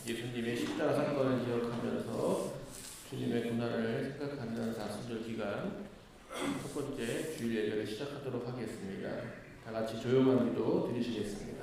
예수님의 십자가 사건을 기억하면서 주님의 고난을 생각하는 사순절 기간 첫 번째 주일 예배를 시작하도록 하겠습니다. 다 같이 조용한 기도 드리시겠습니다.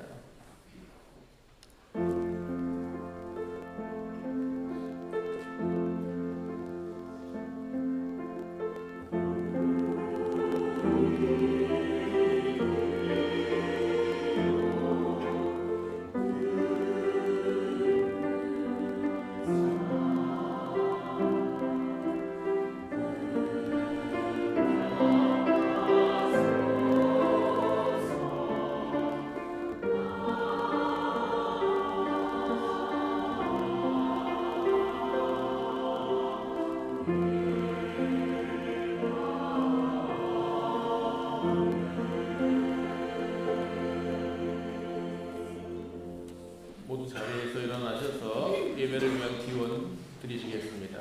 모두 자리에서 일어나셔서 예배를 위한 기원 드리시겠습니다.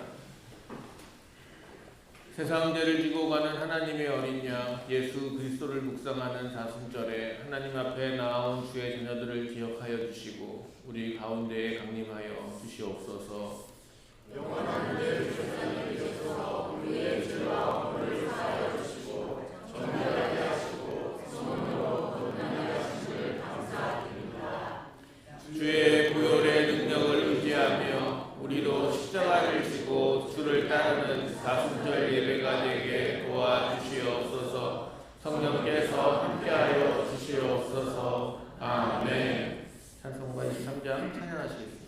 세상 죄를 지고 가는 하나님의 어린 양 예수 그리스도를 묵상하는 사순절에 하나님 앞에 나아온 주의 자녀들을 기억하여 주시고 우리 가운데에 강림하여 주시옵소서. 영원한 은혜를 주셔서 우리의 죄와 허물을 사하여 주시고 정결하게 하시고 성령으로 거듭나게 하심을 감사드립니다. 주의 보혈의 능력을 의지하며 우리도 십자가를 지고 주를 따르는 사순절 예배가 되게 도와주시옵소서. 성령께서 함께하여 주시옵소서. 아멘. 찬송가 23장 찬양하시겠습니다.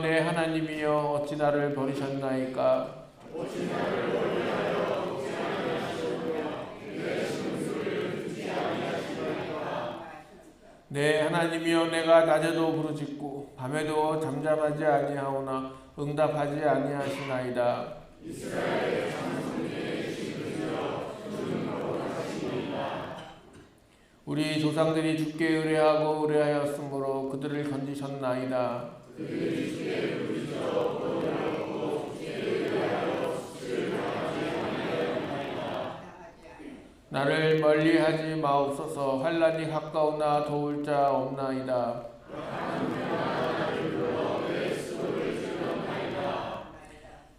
내 하나님이여 어찌 나를 버리셨나이까. 내 하나님이여 내가 낮에도 부르짖고 밤에도 잠잠하지 아니하오나 응답하지 아니하시나이다. 우리 조상들이 주께 의뢰하고 의뢰하였으므로 그들을 건지셨나이다. 나를 멀리하지 마옵소서. 환난이 가까우나 도울 자 없나이다.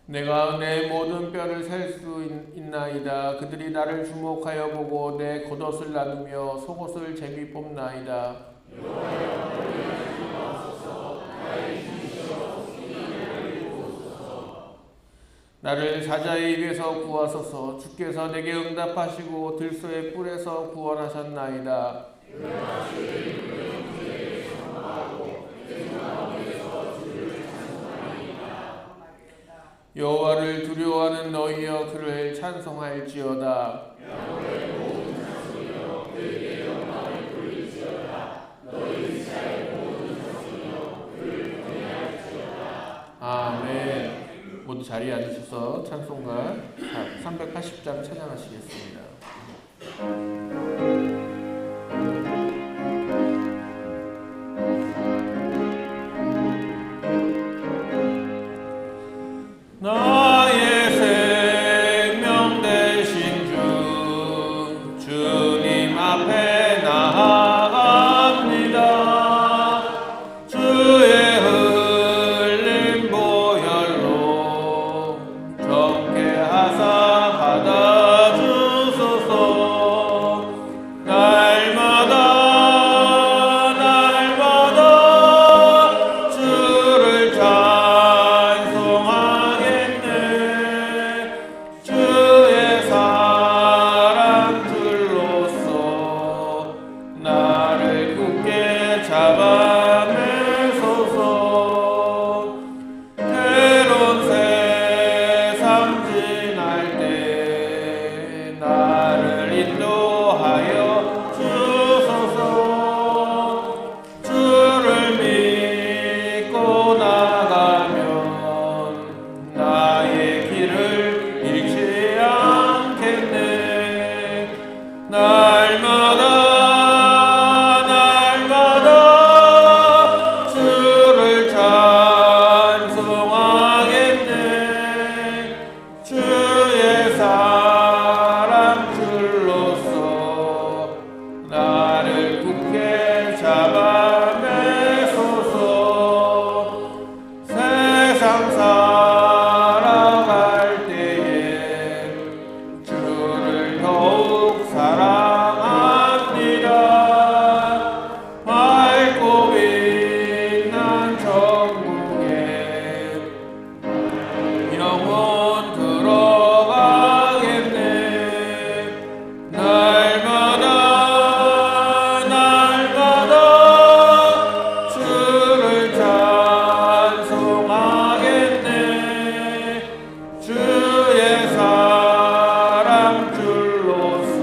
내가 내 모든 뼈를 셀 수 있나이다. 그들이 나를 주목하여 보고 내 겉옷을 나누며 속옷을 제비 뽑나이다. 나를 사자의 입에서 구하소서. 주께서 내게 응답하시고 들소의 뿔에서 구원하셨나이다. 여호와를 두려워하는 너희여 그를 찬송할지어다. 너희 이스라엘 모든 자손이여 그를 경외할지어다. 모두 자리에 앉으셔서 찬송가 380장 찬양하시겠습니다. 나의 생명 되신 주 주님 앞에 나아갑니다. 주의 흘린 보혈로 정케하사 받아주소서. 날마다 주를 찬송하겠네. 주의 사랑 줄로서 나를 굳게 잡아매소서. 때론 세상 지날 때 나를 인도하여 주소서. 주를 믿고 나가면 나의 길을 잃지 않겠네. 날마다 주를 찬송하겠네. 주의 사랑 줄로서 나를 굳게 잡아매소서. 세상 살아갈 때에 주를 더욱 사랑합니다. 밝고 빛난 천국에 영원 들어가겠네. 날마다 주를 찬송하겠네. 주의 사랑 줄로서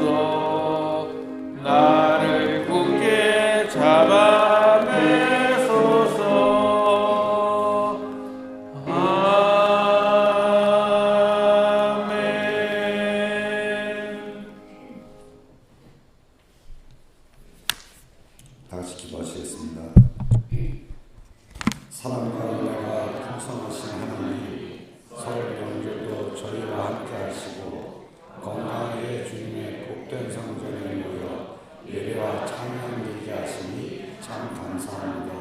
나를 굳게 잡아매소서. 아멘. 다 같이 기도하시겠습니다. 사랑과 은혜가 풍성하신 하나님, 설 명절도 저희와 함께 하시고 건강하게 주님의 복된 성전에 모여 예배와 찬양 드리게 하시니 참 감사합니다.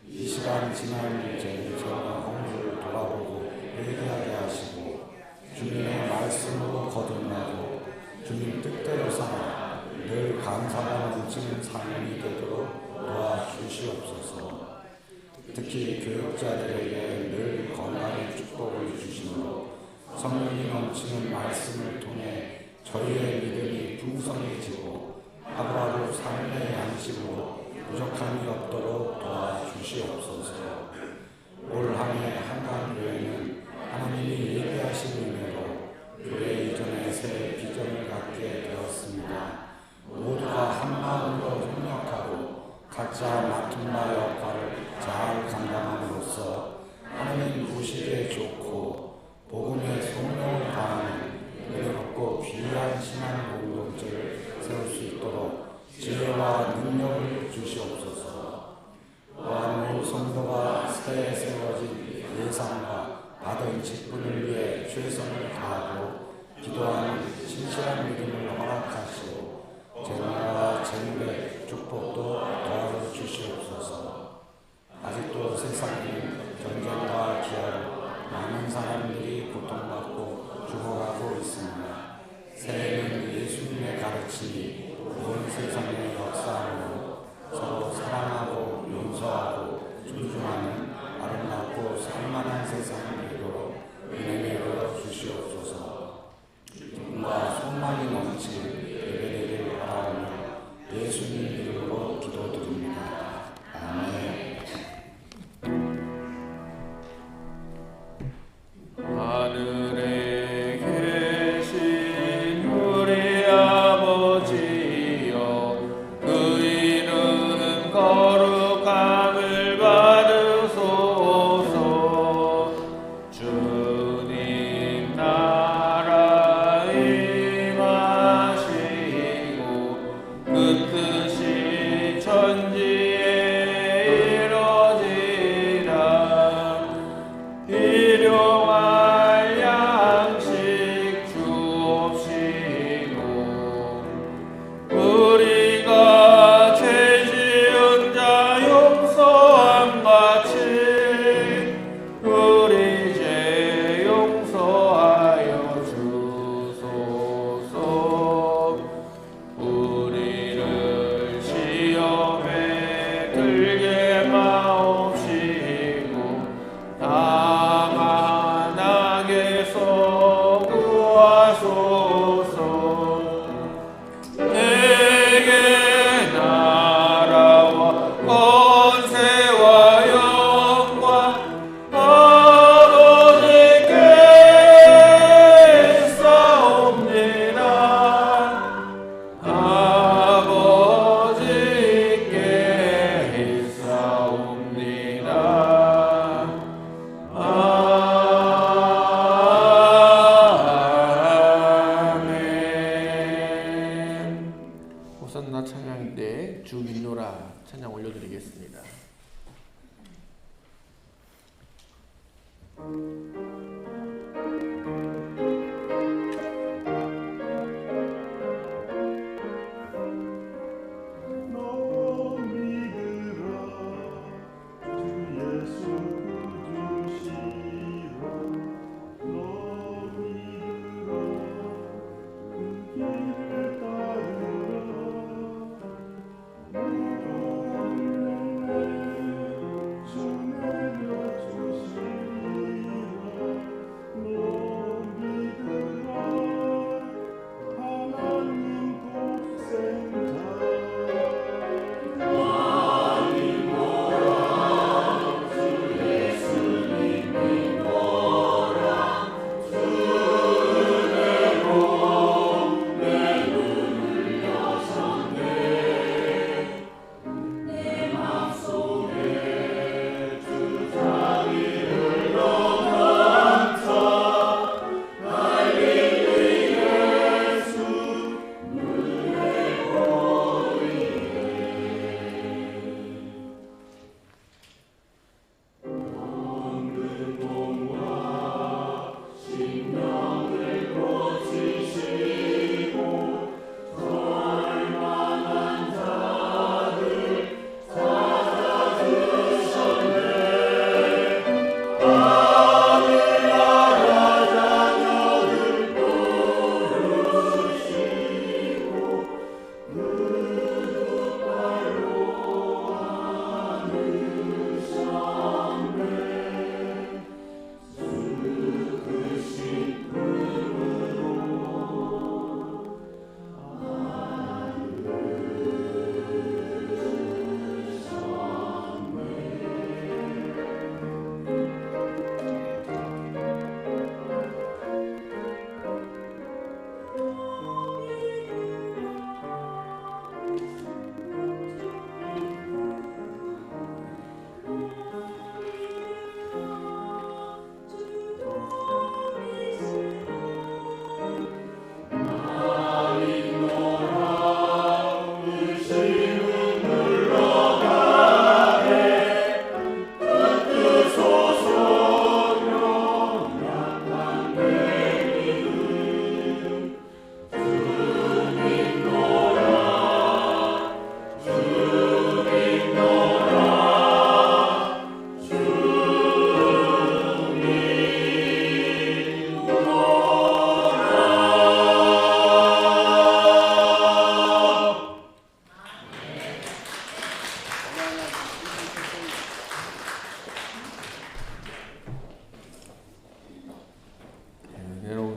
이 시간 지난 저희와 홍수를 돌아보고 회개하게 하시고 주님의 말씀으로 거듭나고 주님 뜻대로 살아 늘 감사가 넘치는 삶이 되도록 도와주시옵소서. 특히 교육자들에게 늘 건강의 축복을 주시므로 성령이 넘치는 말씀을 통해 저희의 믿음이 풍성해지고 하루하루 삶의 양식으로 부족함이 없도록 도와주시옵소서. 올 한해 한강교회는 하나님이 예비하신 은혜로 교회 이전의 새 비전을 갖게 되었습니다. 모두가 한마음으로 협력하고 각자 맡은 바 역할을 잘 감당함으로써 하나님 보시기에 좋고 복음의 소명을 다하는 은혜롭고 귀한 신앙 공동체를 세울 수 있도록 지혜와 능력을 주시옵소서. 또한 모든 성도가 새해 세워진 예상과 받은 직분을 위해 최선을 다하고 기도하는 신실한 믿음을 허락하시고 재능과 재물의 축복도 도와줘 주시옵소서. 아직도 세상은 전쟁과 기아로 많은 사람들이 고통받고 죽어가고 있습니다. 새해는 예수님의 가르침이 온 세상의 역사로 서로 사랑하고 용서하고 존중하는 아름답고 살만한 세상이 되도록 은혜 내려 주시옵소서. 기쁨과 소망이 넘치는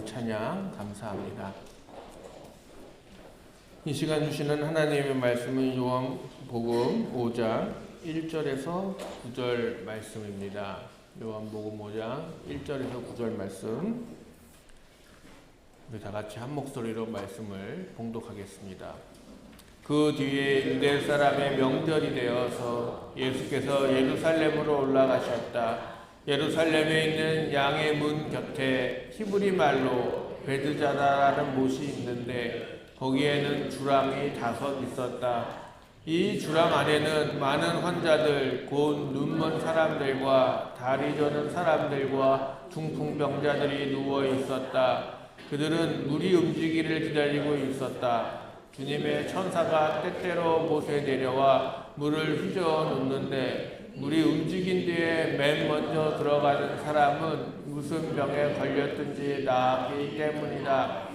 찬양 감사합니다. 이 시간 주시는 하나님의 말씀은 요한복음 5장 1절에서 9절 말씀입니다. 요한복음 5장 1절에서 9절 말씀, 우리 다 같이 한 목소리로 말씀을 봉독하겠습니다. 그 뒤에 유대 사람의 명절이 되어서 예수께서 예루살렘으로 올라가셨다. 예루살렘에 있는 양의 문 곁에 히브리 말로 베드자다라는 못이 있는데 거기에는 주랑이 5 있었다. 이 주랑 안에는 많은 환자들, 곧 눈먼 사람들과 다리 저는 사람들과 중풍병자들이 누워 있었다. 그들은 물이 움직이기를 기다리고 있었다. 주님의 천사가 때때로 못에 내려와 물을 휘저어 놓는데 물이 움직인 뒤에 맨 먼저 들어가는 사람은 무슨 병에 걸렸든지 나았기 때문이다.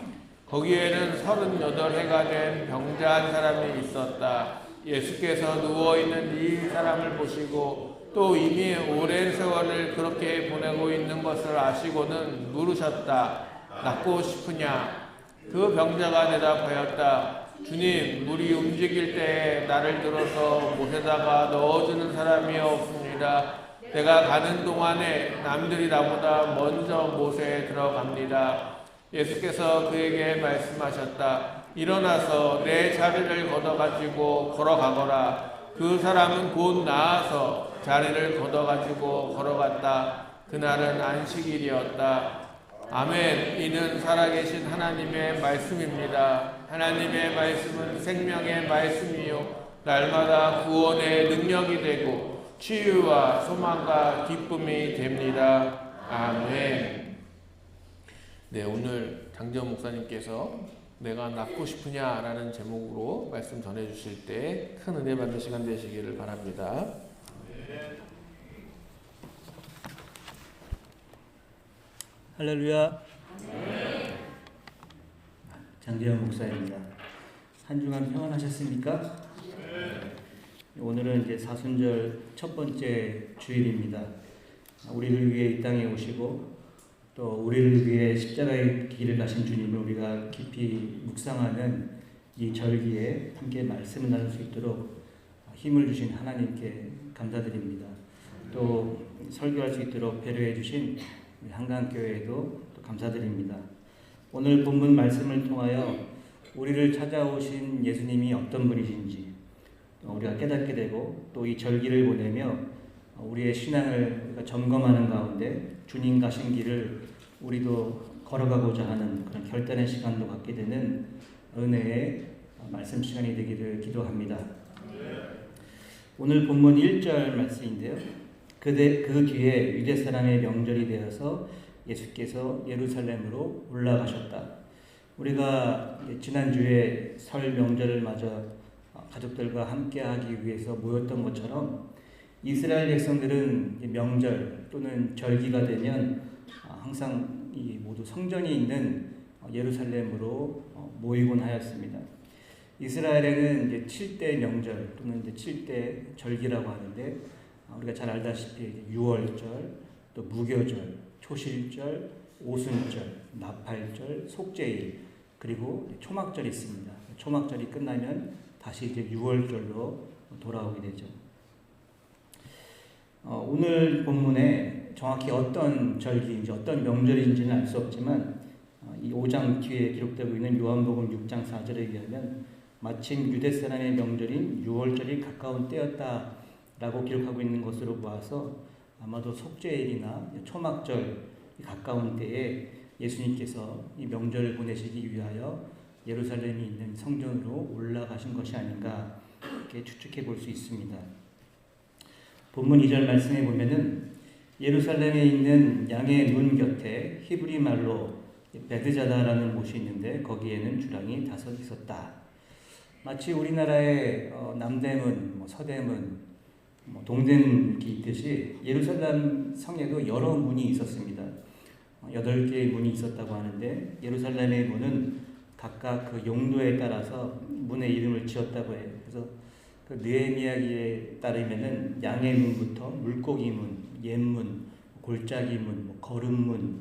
거기에는 38해가 된 병자한 사람이 있었다. 예수께서 누워있는 이 사람을 보시고 또 이미 오랜 세월을 그렇게 보내고 있는 것을 아시고는 물으셨다. 낫고 싶으냐? 그 병자가 대답하였다. 주님, 물이 움직일 때에 나를 들어서 못에다가 넣어주는 사람이 없습니다. 내가 가는 동안에 남들이 나보다 먼저 못에 들어갑니다. 예수께서 그에게 말씀하셨다. 일어나서 내 자리를 걷어가지고 걸어가거라. 그 사람은 곧 나아서 자리를 걷어가지고 걸어갔다. 그날은 안식일이었다. 아멘. 이는 살아계신 하나님의 말씀입니다. 하나님의 말씀은 생명의 말씀이요 날마다 구원의 능력이 되고 치유와 소망과 기쁨이 됩니다. 아멘. 네, 오늘 장재원 목사님께서 내가 낫고 싶으냐라는 제목으로 말씀 전해주실 때 큰 은혜 받는 시간 되시기를 바랍니다. 할렐루야. 장재원 목사입니다. 한 주간 평안하셨습니까? 오늘은 이제 사순절 첫 번째 주일입니다. 우리를 위해 이 땅에 오시고 또 우리를 위해 십자가의 길을 가신 주님을 우리가 깊이 묵상하는 이 절기에 함께 말씀을 나눌 수 있도록 힘을 주신 하나님께 감사드립니다. 또 설교할 수 있도록 배려해 주신 우리 한강교회에도 또 감사드립니다. 오늘 본문 말씀을 통하여 우리를 찾아오신 예수님이 어떤 분이신지 우리가 깨닫게 되고 또 이 절기를 보내며 우리의 신앙을 점검하는 가운데 주님 가신 길을 우리도 걸어가고자 하는 그런 결단의 시간도 갖게 되는 은혜의 말씀 시간이 되기를 기도합니다. 오늘 본문 1절 말씀인데요. 그 뒤에 유대 사람의 명절이 되어서 예수께서 예루살렘으로 올라가셨다. 우리가 지난주에 설 명절을 맞아 가족들과 함께하기 위해서 모였던 것처럼 이스라엘 백성들은 명절 또는 절기가 되면 항상 이 모두 성전이 있는 예루살렘으로 모이곤 하였습니다. 이스라엘에는 이제 7대 명절 또는 이제 7대 절기라고 하는데 우리가 잘 알다시피 유월절, 또 무교절, 초실절, 오순절, 나팔절, 속죄일 그리고 초막절이 있습니다. 초막절이 끝나면 다시 이제 유월절로 돌아오게 되죠. 오늘 본문에 정확히 어떤 절기인지 어떤 명절인지는 알 수 없지만 이 5장 뒤에 기록되고 있는 요한복음 6장 4절에 의하면 마침 유대 사람의 명절인 유월절이 가까운 때였다라고 기록하고 있는 것으로 보아서 아마도 속죄일이나 초막절이 가까운 때에 예수님께서 이 명절을 보내시기 위하여 예루살렘이 있는 성전으로 올라가신 것이 아닌가 이렇게 추측해 볼 수 있습니다. 본문 2절 말씀에 보면은 예루살렘에 있는 양의 문 곁에 히브리 말로 베드자다라는 곳이 있는데 거기에는 주랑이 5 있었다. 마치 우리나라의 남대문, 서대문, 동대문이 있듯이 예루살렘 성에도 여러 문이 있었습니다. 8개의 문이 있었다고 하는데 예루살렘의 문은 각각 그 용도에 따라서 문의 이름을 지었다고 해요. 그래서 그 느헤미야기에 따르면은 양의 문부터 물고기 문, 옛문, 골짜기 문, 거름문,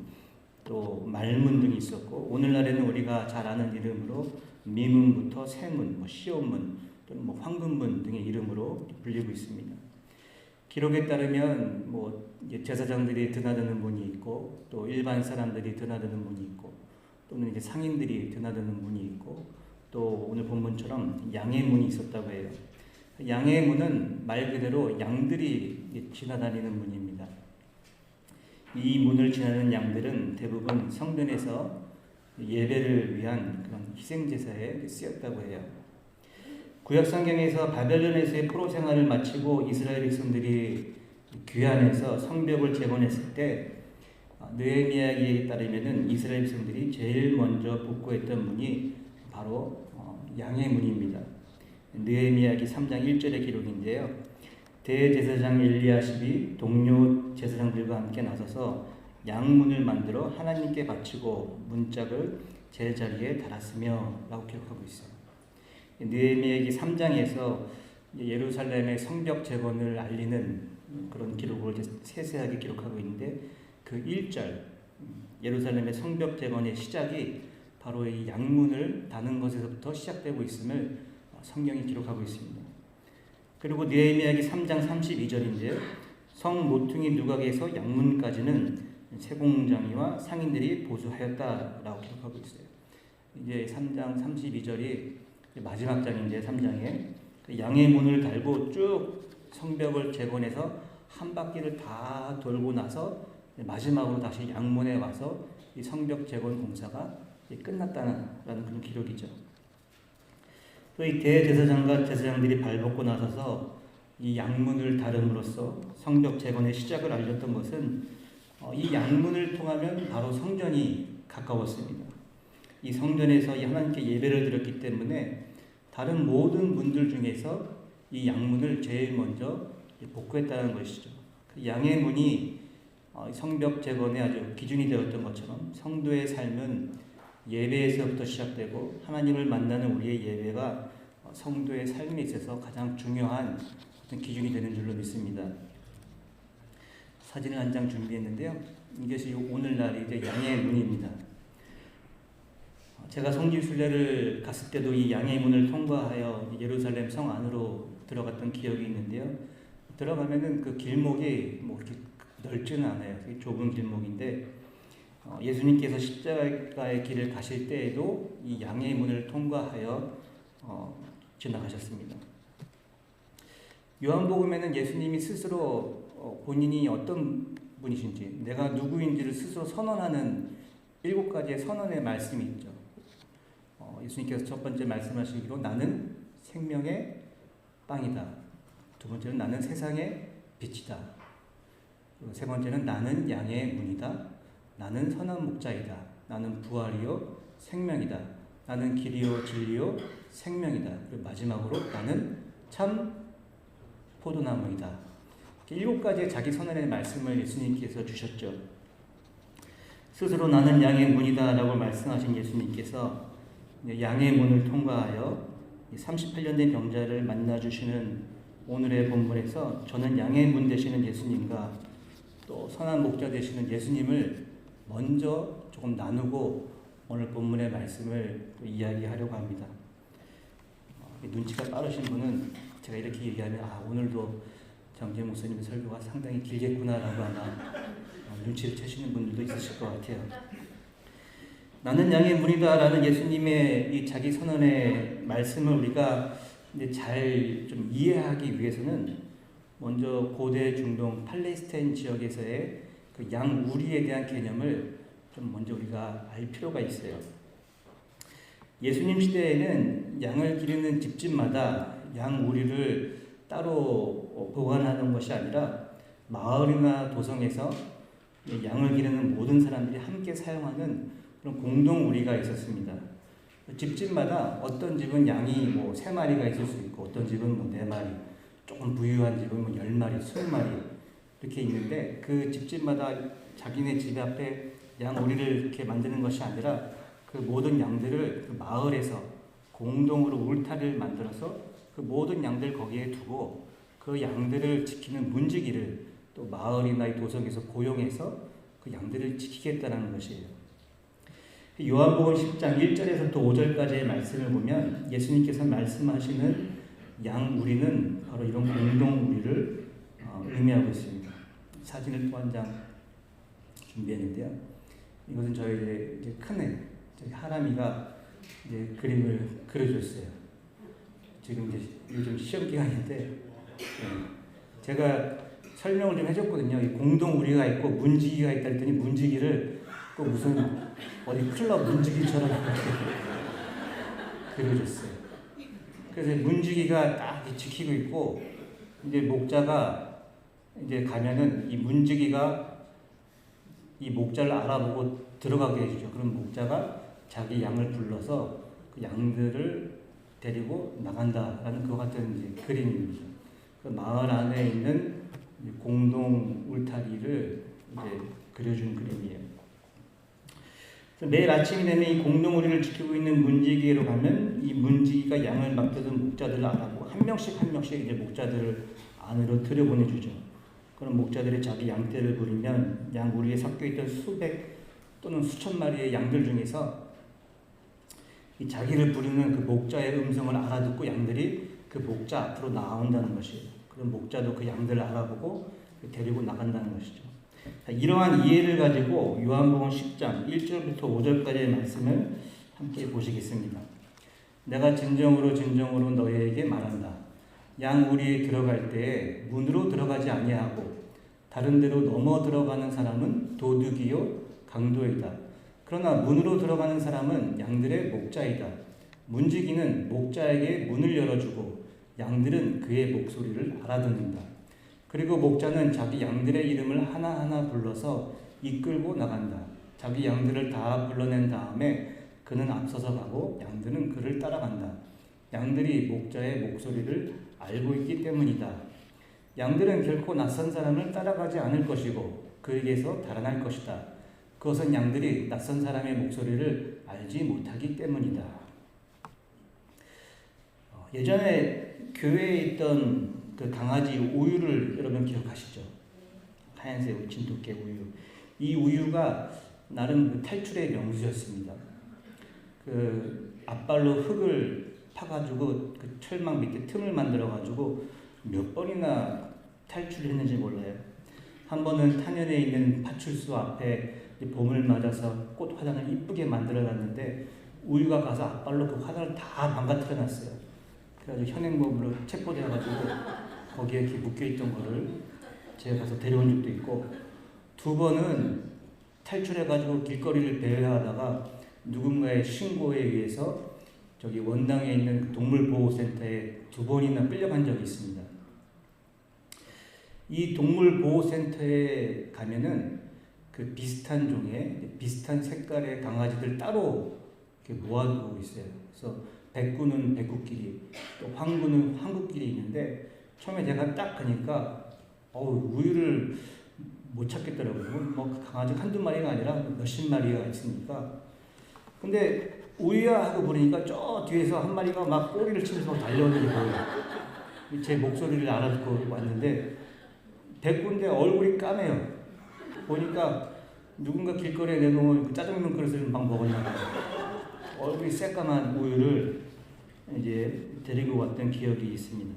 또 말문 등이 있었고 오늘날에는 우리가 잘 아는 이름으로 미문부터 세문, 시온문, 또는 황금문 등의 이름으로 불리고 있습니다. 기록에 따르면 제사장들이 드나드는 문이 있고 또 일반 사람들이 드나드는 문이 있고 또는 이제 상인들이 드나드는 문이 있고 또 오늘 본문처럼 양의 문이 있었다고 해요. 양의 문은 말 그대로 양들이 지나다니는 문입니다. 이 문을 지나는 양들은 대부분 성전에서 예배를 위한 그런 희생제사에 쓰였다고 해요. 구약성경에서 바벨론에서의 포로 생활을 마치고 이스라엘 백성들이 귀환해서 성벽을 재건했을 때 느헤미야기에 따르면은 이스라엘 백성들이 제일 먼저 복구했던 문이 바로 양의 문입니다. 느헤미야기 3장 1절의 기록인데요. 대제사장 엘리야십이 동료 제사장들과 함께 나서서 양문을 만들어 하나님께 바치고 문짝을 제자리에 달았으며 라고 기록하고 있어요. 느헤미야기 3장에서 예루살렘의 성벽 재건을 알리는 그런 기록을 세세하게 기록하고 있는데 그 1절 예루살렘의 성벽 재건의 시작이 바로 이 양문을 다는 것에서부터 시작되고 있음을 성경이 기록하고 있습니다. 그리고 느헤미야기 3장 32절인데요. 성 모퉁이 누각에서 양문까지는 세공장이와 상인들이 보수하였다라고 기록하고 있어요. 이제 3장 32절이 마지막 장인데 3장에 양의 문을 달고 쭉 성벽을 재건해서 한 바퀴를 다 돌고 나서 마지막으로 다시 양문에 와서 이 성벽 재건 공사가 끝났다는 그런 기록이죠. 또 이 대제사장과 제사장들이 발벗고 나서서 이 양문을 다름으로써 성벽 재건의 시작을 알렸던 것은 이 양문을 통하면 바로 성전이 가까웠습니다. 이 성전에서 이 하나님께 예배를 드렸기 때문에 다른 모든 문들 중에서 이 양문을 제일 먼저 복구했다는 것이죠. 그 양의 문이 성벽 재건의 아주 기준이 되었던 것처럼 성도의 삶은 예배에서부터 시작되고 하나님을 만나는 우리의 예배가 성도의 삶에 있어서 가장 중요한 어떤 기준이 되는 줄로 믿습니다. 사진을 한 장 준비했는데요. 이것이 오늘날 이제 양의 문입니다. 제가 성지순례를 갔을 때도 이 양의 문을 통과하여 예루살렘 성 안으로 들어갔던 기억이 있는데요. 들어가면은 그 길목이 뭐 그렇게 넓지는 않아요. 좁은 길목인데 예수님께서 십자가의 길을 가실 때에도 이 양의 문을 통과하여 지나가셨습니다. 요한복음에는 예수님이 스스로 본인이 어떤 분이신지, 내가 누구인지를 스스로 선언하는 7가지의 선언의 말씀이 있죠. 예수님께서 첫 번째 말씀하시기로 나는 생명의 빵이다. 두 번째는 나는 세상의 빛이다. 그리고 세 번째는 나는 양의 문이다. 나는 선한 목자이다. 나는 부활이요 생명이다. 나는 길이요 진리요 생명이다. 그리고 마지막으로 나는 참 포도나무이다. 7가지의 자기 선언의 말씀을 예수님께서 주셨죠. 스스로 나는 양의 문이다 라고 말씀하신 예수님께서 양의 문을 통과하여 38년 된 병자를 만나주시는 오늘의 본문에서 저는 양의 문 되시는 예수님과 또 선한 목자 되시는 예수님을 먼저 조금 나누고 오늘 본문의 말씀을 이야기하려고 합니다. 눈치가 빠르신 분은 제가 이렇게 얘기하면 오늘도 정재 목사님의 설교가 상당히 길겠구나라고 아마 눈치를 채시는 분들도 있으실 것 같아요. 나는 양의 문이다 라는 예수님의 이 자기 선언의 말씀을 우리가 이제 잘 좀 이해하기 위해서는 먼저 고대 중동 팔레스타인 지역에서의 그 양우리에 대한 개념을 좀 먼저 우리가 알 필요가 있어요. 예수님 시대에는 양을 기르는 집집마다 양우리를 따로 보관하는 것이 아니라 마을이나 도성에서 양을 기르는 모든 사람들이 함께 사용하는 그런 공동우리가 있었습니다. 집집마다 어떤 집은 양이 3마리가 있을 수 있고 어떤 집은 4마리, 조금 부유한 집은 10마리, 20마리 이렇게 있는데 그 집집마다 자기네 집 앞에 양우리를 이렇게 만드는 것이 아니라 그 모든 양들을 그 마을에서 공동으로 울타리를 만들어서 그 모든 양들 거기에 두고 그 양들을 지키는 문지기를 또 마을이나 이 도성에서 고용해서 그 양들을 지키겠다는 것이에요. 요한복음 10장 1절에서부터 5절까지의 말씀을 보면 예수님께서 말씀하시는 양우리는 바로 이런 공동우리를 의미하고 있습니다. 사진을 또 한 장 준비했는데요. 이것은 저희 이제 큰애, 저희 하람이가 이제 그림을 그려줬어요. 지금 이제 요즘 시험 기간인데 제가 설명을 좀 해줬거든요. 이 공동우리가 있고 문지기가 있다 했더니 문지기를 꼭 무슨 어디 클럽 문지기처럼 그려줬어요. 그래서 문지기가 딱 지키고 있고 이제 목자가 이제 가면은 이 문지기가 이 목자를 알아보고 들어가게 해주죠. 그럼 목자가 자기 양을 불러서 그 양들을 데리고 나간다라는 그와 같은 이제 그림입니다. 그 마을 안에 있는 공동 울타리를 이제 그려준 그림이에요. 매일 아침이 되면 이 공동우리를 지키고 있는 문지기로 가면 이 문지기가 양을 맡겨둔 목자들을 알아보고 한 명씩 이제 목자들을 안으로 들여보내주죠. 그럼 목자들이 자기 양떼를 부리면 양우리에 섞여있던 수백 또는 수천 마리의 양들 중에서 이 자기를 부르는 그 목자의 음성을 알아듣고 양들이 그 목자 앞으로 나온다는 것이에요. 그럼 목자도 그 양들을 알아보고 데리고 나간다는 것이죠. 이러한 이해를 가지고 요한복음 10장 1절부터 5절까지의 말씀을 함께 보시겠습니다. 내가 진정으로 너희에게 말한다. 양우리에 들어갈 때에 문으로 들어가지 아니하고 다른 데로 넘어 들어가는 사람은 도둑이요 강도이다. 그러나 문으로 들어가는 사람은 양들의 목자이다. 문지기는 목자에게 문을 열어주고 양들은 그의 목소리를 알아듣는다. 그리고 목자는 자기 양들의 이름을 하나하나 불러서 이끌고 나간다. 자기 양들을 다 불러낸 다음에 그는 앞서서 가고 양들은 그를 따라간다. 양들이 목자의 목소리를 알고 있기 때문이다. 양들은 결코 낯선 사람을 따라가지 않을 것이고 그에게서 달아날 것이다. 그것은 양들이 낯선 사람의 목소리를 알지 못하기 때문이다. 예전에 교회에 있던 그 강아지 우유를 여러분 기억하시죠? 하얀색 진돗개 우유. 이 우유가 나름 그 탈출의 명수였습니다. 그 앞발로 흙을 파가지고 그 철망 밑에 틈을 만들어가지고 몇 번이나 탈출을 했는지 몰라요. 한 번은 탄현에 있는 파출소 앞에 봄을 맞아서 꽃 화단을 이쁘게 만들어놨는데 우유가 가서 앞발로 그 화단을 다 망가뜨려놨어요. 그래가지고 현행범으로 체포돼가지고 거기에 이렇게 묶여있던 거를 제가 가서 데려온 적도 있고, 두 번은 탈출해가지고 길거리를 배회하다가 누군가의 신고에 의해서 저기 원당에 있는 동물보호센터에 2번이나 끌려간 적이 있습니다. 이 동물보호센터에 가면은 그 비슷한 종의 비슷한 색깔의 강아지들 따로 이렇게 모아두고 있어요. 그래서 백구는 백구끼리, 또 황구는 황구끼리 있는데 처음에 제가 딱 가니까 우유를 못 찾겠더라고요. 뭐 강아지 한두 마리가 아니라 몇십 마리가 있으니까. 근데 우유야 하고 부르니까 저 뒤에서 한 마리가 막 꼬리를 치면서 달려오는 게 보여요. 제 목소리를 알아듣고 왔는데 백구인데 얼굴이 까매요. 보니까 누군가 길거리에 내놓은 그 짜장면 그릇을 막 먹었나 봐요. 얼굴이 새까만 우유를 이제 데리고 왔던 기억이 있습니다.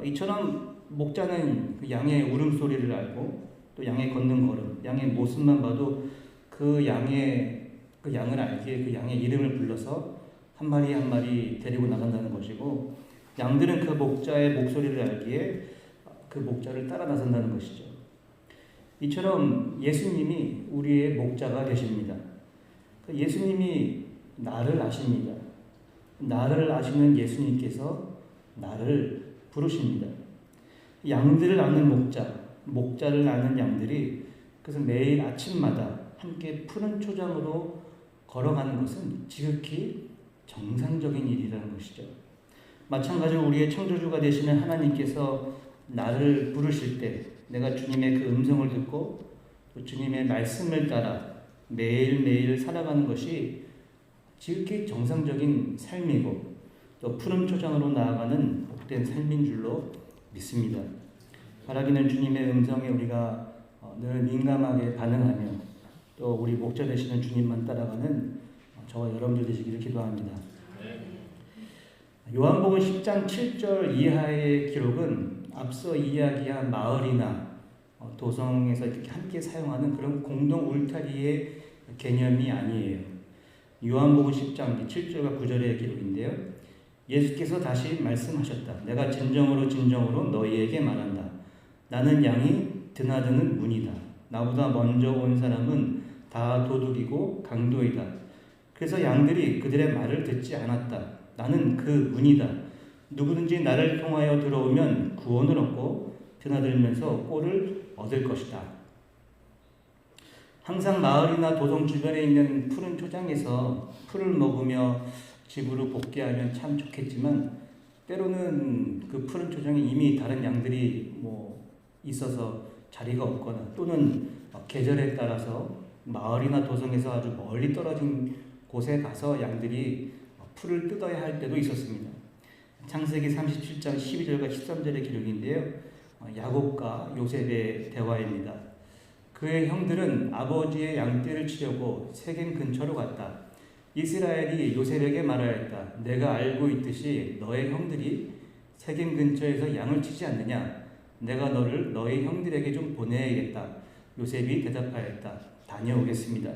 이처럼 목자는 그 양의 울음소리를 알고 또 양의 걷는 걸음, 양의 모습만 봐도 그 양을 알기에 그 양의 이름을 불러서 한 마리 한 마리 데리고 나간다는 것이고, 양들은 그 목자의 목소리를 알기에 그 목자를 따라 나선다는 것이죠. 이처럼 예수님이 우리의 목자가 되십니다. 예수님이 나를 아십니다. 나를 아시는 예수님께서 나를 부르십니다. 양들을 아는 목자를 아는 양들이 그래서 매일 아침마다 함께 푸른 초장으로 걸어가는 것은 지극히 정상적인 일이라는 것이죠. 마찬가지로 우리의 창조주가 되시는 하나님께서 나를 부르실 때 내가 주님의 그 음성을 듣고 또 주님의 말씀을 따라 매일매일 살아가는 것이 지극히 정상적인 삶이고 또 푸른 초장으로 나아가는 복된 삶인 줄로 믿습니다. 바라기는 주님의 음성에 우리가 늘 민감하게 반응하며 또 우리 목자 되시는 주님만 따라가는 저와 여러분들 되시기를 기도합니다. 요한복음 10장 7절 이하의 기록은 앞서 이야기한 마을이나 도성에서 이렇게 함께 사용하는 그런 공동 울타리의 개념이 아니에요. 요한복음 10장 7절과 9절의 기록인데요. 예수께서 다시 말씀하셨다. 내가 진정으로 너희에게 말한다. 나는 양이 드나드는 문이다. 나보다 먼저 온 사람은 다 도둑이고 강도이다. 그래서 양들이 그들의 말을 듣지 않았다. 나는 그 문이다. 누구든지 나를 통하여 들어오면 구원을 얻고 드나들면서 꼴을 얻을 것이다. 항상 마을이나 도성 주변에 있는 푸른 초장에서 풀을 먹으며 집으로 복귀하면 참 좋겠지만 때로는 그 푸른 초장에 이미 다른 양들이 있어서 자리가 없거나 또는 계절에 따라서 마을이나 도성에서 아주 멀리 떨어진 곳에 가서 양들이 풀을 뜯어야 할 때도 있었습니다. 창세기 37장 12절과 13절의 기록인데요. 야곱과 요셉의 대화입니다. 그의 형들은 아버지의 양떼를 치려고 세겜 근처로 갔다. 이스라엘이 요셉에게 말하였다. 내가 알고 있듯이 너의 형들이 세겜 근처에서 양을 치지 않느냐? 내가 너를 너의 형들에게 좀 보내야겠다. 요셉이 대답하였다. 다녀오겠습니다.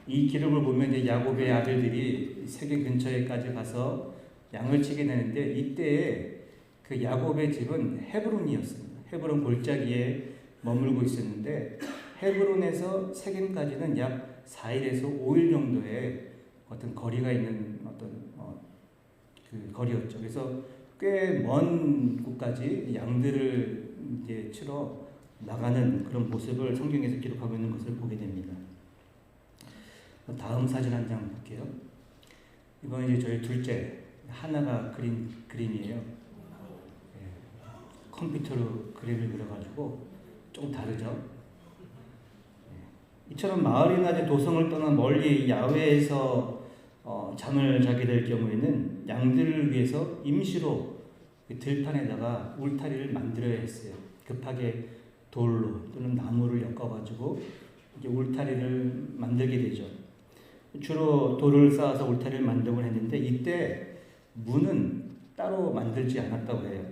이 기록을 보면 이제 야곱의 아들들이 세겜 근처에까지 가서 양을 치게 되는데 이때에 그 야곱의 집은 헤브론이었습니다. 헤브론 골짜기에 머물고 있었는데 헤브론에서 세겜까지는 약 4일에서 5일 정도의 어떤 거리가 있는 그 거리였죠. 그래서 꽤 먼 곳까지 양들을 이제 치러 나가는 그런 모습을 성경에서 기록하고 있는 것을 보게 됩니다. 다음 사진 한 장 볼게요. 이건 이제 저희 둘째 하나가 그린 그림이에요. 컴퓨터로 그림을 그려가지고 좀 다르죠. 이처럼 마을이나 이제 도성을 떠나 멀리 야외에서 잠을 자게 될 경우에는 양들을 위해서 임시로 들판에다가 울타리를 만들어야 했어요. 급하게 돌로 또는 나무를 엮어가지고 이제 울타리를 만들게 되죠. 주로 돌을 쌓아서 울타리를 만들곤 했는데 이때 문은 따로 만들지 않았다고 해요.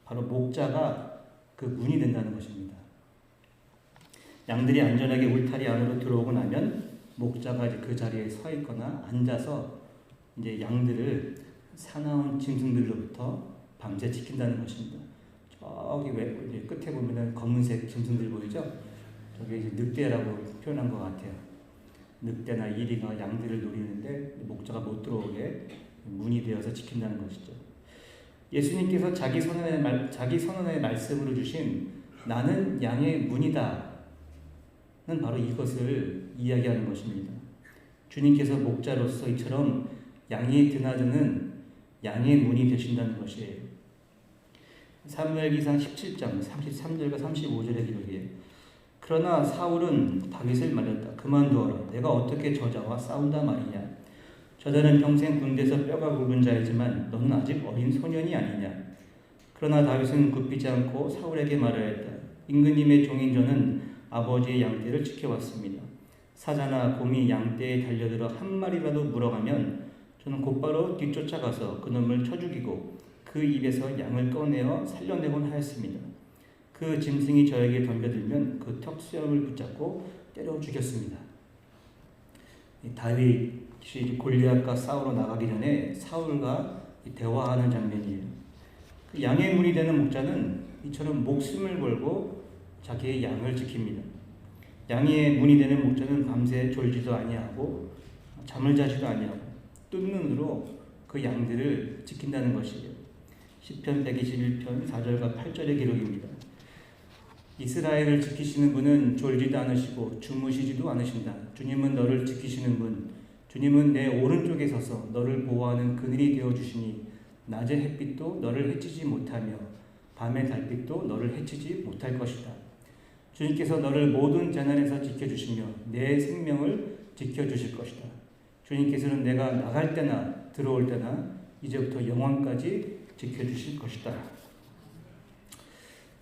바로 목자가 그 문이 된다는 것입니다. 양들이 안전하게 울타리 안으로 들어오고 나면 목자가 이제 그 자리에 서 있거나 앉아서 이제 양들을 사나운 짐승들로부터 밤새 지킨다는 것입니다. 저기 왜 끝에 보면은 검은색 짐승들 보이죠? 저게 이제 늑대라고 표현한 것 같아요. 늑대나 이리가 양들을 노리는데 목자가 못 들어오게 문이 되어서 지킨다는 것이죠. 예수님께서 자기 선언의 말씀으로 주신 나는 양의 문이다 는 바로 이것을 이야기하는 것입니다. 주님께서 목자로서 이처럼 양이 드나드는 양의 문이 되신다는 것이에요. 사무엘기상 17장 33절과 35절의 기록이에요. 그러나 사울은 다윗을 말렸다. 그만두어라. 내가 어떻게 저자와 싸운다 말이냐. 저자는 평생 군대에서 뼈가 굵은 자이지만 너는 아직 어린 소년이 아니냐. 그러나 다윗은 굽히지 않고 사울에게 말하였다. 임금님의 종인 저는 아버지의 양떼를 지켜왔습니다. 사자나 곰이 양떼에 달려들어 한 마리라도 물어가면 저는 곧바로 뒤쫓아가서 그놈을 쳐 죽이고 그 입에서 양을 꺼내어 살려내곤 하였습니다. 그 짐승이 저에게 덤벼들면 그 턱수염을 붙잡고 때려 죽였습니다. 다윗이 골리앗과 싸우러 나가기 전에 사울과 대화하는 장면이에요. 그 양의 문이 되는 목자는 이처럼 목숨을 걸고 자기의 양을 지킵니다. 양의 문이 되는 목자는 밤새 졸지도 아니하고 잠을 자지도 아니하고 뜬 눈으로 그 양들을 지킨다는 것이에요. 시편 121편 4절과 8절의 기록입니다. 이스라엘을 지키시는 분은 졸지도 않으시고 주무시지도 않으신다. 주님은 너를 지키시는 분, 주님은 내 오른쪽에 서서 너를 보호하는 그늘이 되어주시니 낮의 햇빛도 너를 해치지 못하며 밤의 달빛도 너를 해치지 못할 것이다. 주님께서 너를 모든 재난에서 지켜주시며 내 생명을 지켜주실 것이다. 주님께서는 내가 나갈 때나 들어올 때나 이제부터 영원까지 지켜주실 것이다.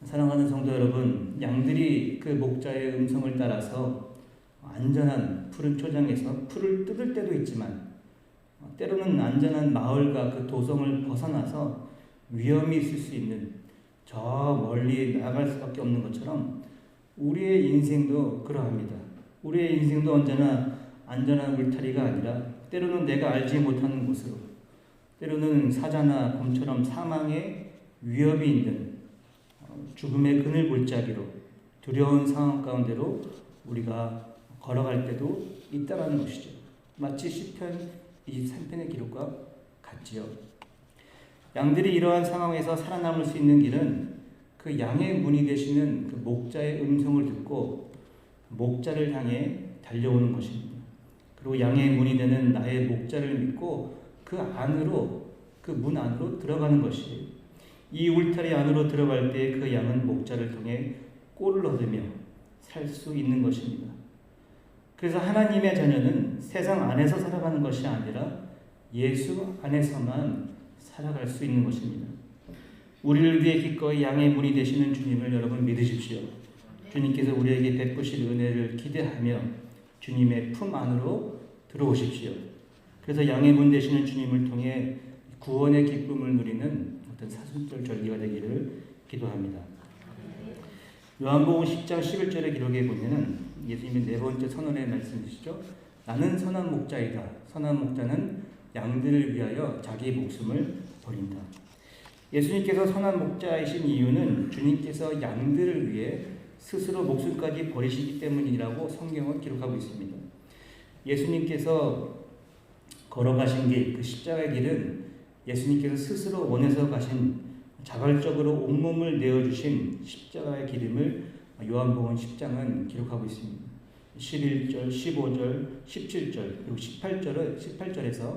사랑하는 성도 여러분, 양들이 그 목자의 음성을 따라서 안전한 푸른 초장에서 풀을 뜯을 때도 있지만 때로는 안전한 마을과 그 도성을 벗어나서 위험이 있을 수 있는 저 멀리 나갈 수밖에 없는 것처럼 우리의 인생도 그러합니다. 우리의 인생도 언제나 안전한 울타리가 아니라 때로는 내가 알지 못하는 곳으로, 때로는 사자나 곰처럼 사망의 위협이 있는 죽음의 그늘 골짜기로 두려운 상황 가운데로 우리가 걸어갈 때도 있다라는 것이죠. 마치 시편 23편의 기록과 같지요. 양들이 이러한 상황에서 살아남을 수 있는 길은 그 양의 문이 되시는 그 목자의 음성을 듣고 목자를 향해 달려오는 것입니다. 그리고 양의 문이 되는 나의 목자를 믿고 그 안으로, 그 문 안으로 들어가는 것이에요. 이 울타리 안으로 들어갈 때 그 양은 목자를 통해 꼴을 얻으며 살 수 있는 것입니다. 그래서 하나님의 자녀는 세상 안에서 살아가는 것이 아니라 예수 안에서만 살아갈 수 있는 것입니다. 우리를 위해 기꺼이 양의 문이 되시는 주님을 여러분 믿으십시오. 주님께서 우리에게 베푸실 은혜를 기대하며 주님의 품 안으로 들어오십시오. 그래서 양의 문 되시는 주님을 통해 구원의 기쁨을 누리는 어떤 사순절 절기가 되기를 기도합니다. 요한복음 10장 11절의 기록에 보면은 예수님의 네 번째 선언의 말씀이시죠. 나는 선한 목자이다. 선한 목자는 양들을 위하여 자기 목숨을 버린다. 예수님께서 선한 목자이신 이유는 주님께서 양들을 위해 스스로 목숨까지 버리시기 때문이라고 성경은 기록하고 있습니다. 예수님께서 걸어가신 길, 그 십자가의 길은 예수님께서 스스로 원해서 가신 자발적으로 온몸을 내어주신 십자가의 기름을 요한복음 10장은 기록하고 있습니다. 11절, 15절, 17절 그리고 18절에서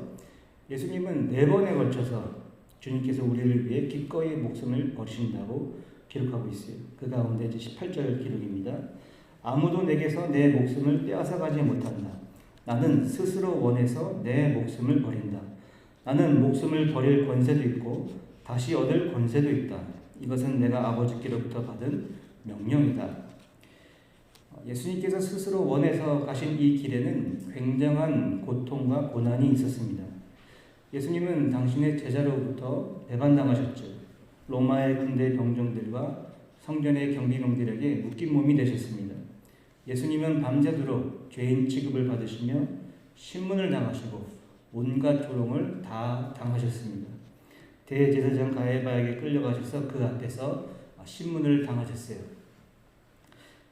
예수님은 4번에 걸쳐서 주님께서 우리를 위해 기꺼이 목숨을 버리신다고 기록하고 있어요. 그 가운데 이제 18절 기록입니다. 아무도 내게서 내 목숨을 빼앗아가지 못한다. 나는 스스로 원해서 내 목숨을 버린다. 나는 목숨을 버릴 권세도 있고 다시 얻을 권세도 있다. 이것은 내가 아버지께로부터 받은 명령이다. 예수님께서 스스로 원해서 가신 이 길에는 굉장한 고통과 고난이 있었습니다. 예수님은 당신의 제자로부터 배반당하셨죠. 로마의 군대 병정들과 성전의 경비병들에게 묶인 몸이 되셨습니다. 예수님은 밤새도록 죄인 취급을 받으시며 신문을 당하시고 온갖 조롱을 다 당하셨습니다. 대제사장 가야바에게 끌려가셔서 그 앞에서 신문을 당하셨어요.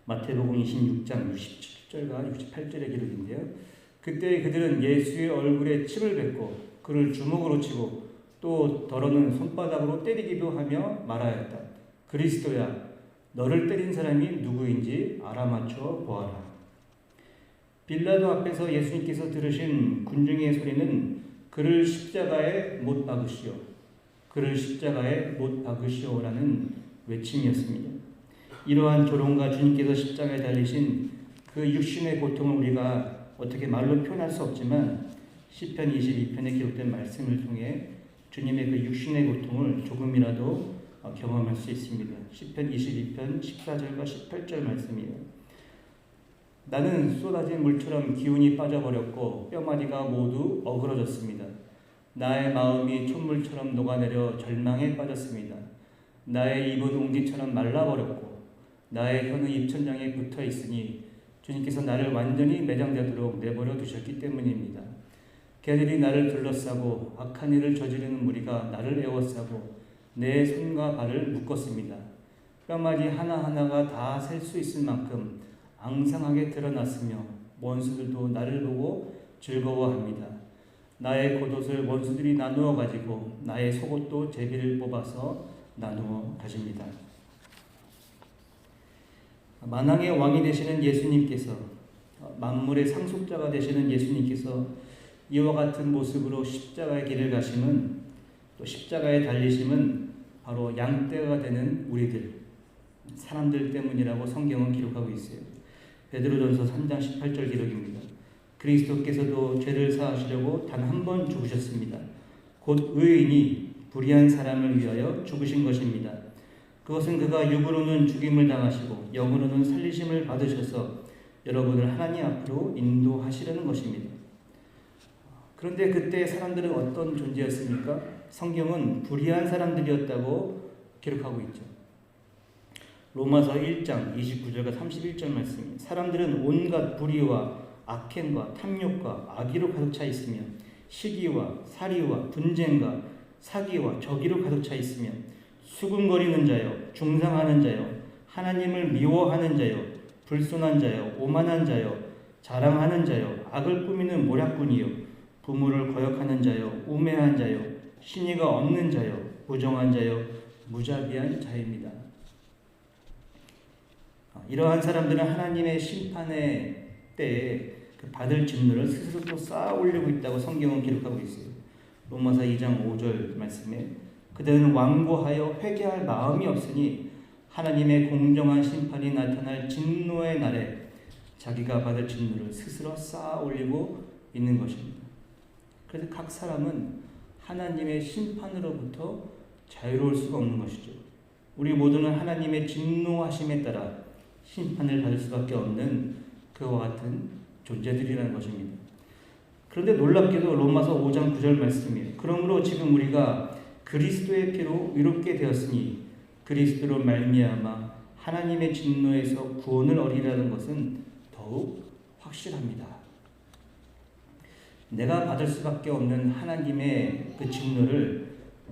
마태복음 26장 67절과 68절의 기록인데요. 그때 그들은 예수의 얼굴에 침을 뱉고 그를 주먹으로 치고 또 더러는 손바닥으로 때리기도 하며 말하였다. 그리스도야, 너를 때린 사람이 누구인지 알아맞혀 보아라. 빌라도 앞에서 예수님께서 들으신 군중의 소리는 그를 십자가에 못 박으시오, 그를 십자가에 못 박으시오라는 외침이었습니다. 이러한 조롱과 주님께서 십자가에 달리신 그 육신의 고통을 우리가 어떻게 말로 표현할 수 없지만 시편 22편에 기록된 말씀을 통해 주님의 그 육신의 고통을 조금이라도 경험할 수 있습니다. 시편 22편 14절과 18절 말씀이에요. 나는 쏟아진 물처럼 기운이 빠져버렸고 뼈마디가 모두 어그러졌습니다. 나의 마음이 촛물처럼 녹아내려 절망에 빠졌습니다. 나의 입은 옹기처럼 말라버렸고 나의 혀는 입천장에 붙어 있으니 주님께서 나를 완전히 매장되도록 내버려 두셨기 때문입니다. 개들이 나를 둘러싸고 악한 일을 저지르는 무리가 나를 에워싸고 내 손과 발을 묶었습니다. 뼈마디 하나하나가 다 셀 수 있을 만큼 앙상하게 드러났으며 원수들도 나를 보고 즐거워합니다. 나의 겉옷을 원수들이 나누어 가지고 나의 속옷도 제비를 뽑아서 나누어 가집니다. 만왕의 왕이 되시는 예수님께서, 만물의 상속자가 되시는 예수님께서 이와 같은 모습으로 십자가의 길을 가심은, 또 십자가에 달리심은 바로 양떼가 되는 우리들, 사람들 때문이라고 성경은 기록하고 있어요. 베드로전서 3장 18절 기록입니다. 그리스도께서도 죄를 사하시려고 단 한 번 죽으셨습니다. 곧 의인이 불의한 사람을 위하여 죽으신 것입니다. 그것은 그가 육으로는 죽임을 당하시고 영으로는 살리심을 받으셔서 여러분을 하나님 앞으로 인도하시려는 것입니다. 그런데 그때 사람들은 어떤 존재였습니까? 성경은 불의한 사람들이었다고 기록하고 있죠. 로마서 1장 29절과 31절 말씀입니다. 사람들은 온갖 불의와 악행과 탐욕과 악의로 가득 차 있으며 시기와 살이와 분쟁과 사기와 저기로 가득 차 있으며 수군거리는 자요, 중상하는 자요, 하나님을 미워하는 자요, 불순한 자요, 오만한 자요, 자랑하는 자요, 악을 꾸미는 모략꾼이요, 부모를 거역하는 자요, 우매한 자요, 신의가 없는 자요, 부정한 자요, 무자비한 자입니다. 이러한 사람들은 하나님의 심판의 때에 받을 진노를 스스로 또 쌓아 올리고 있다고 성경은 기록하고 있어요. 로마서 2장 5절 말씀에 그들은 완고하여 회개할 마음이 없으니 하나님의 공정한 심판이 나타날 진노의 날에 자기가 받을 진노를 스스로 쌓아 올리고 있는 것입니다. 그래서 각 사람은 하나님의 심판으로부터 자유로울 수가 없는 것이죠. 우리 모두는 하나님의 진노하심에 따라 심판을 받을 수밖에 없는 그와 같은 존재들이라는 것입니다. 그런데 놀랍게도 로마서 5장 9절 말씀이에요. 그러므로 지금 우리가 그리스도의 피로 의롭게 되었으니 그리스도로 말미암아 하나님의 진노에서 구원을 얻으리라는 것은 더욱 확실합니다. 내가 받을 수밖에 없는 하나님의 그 진노를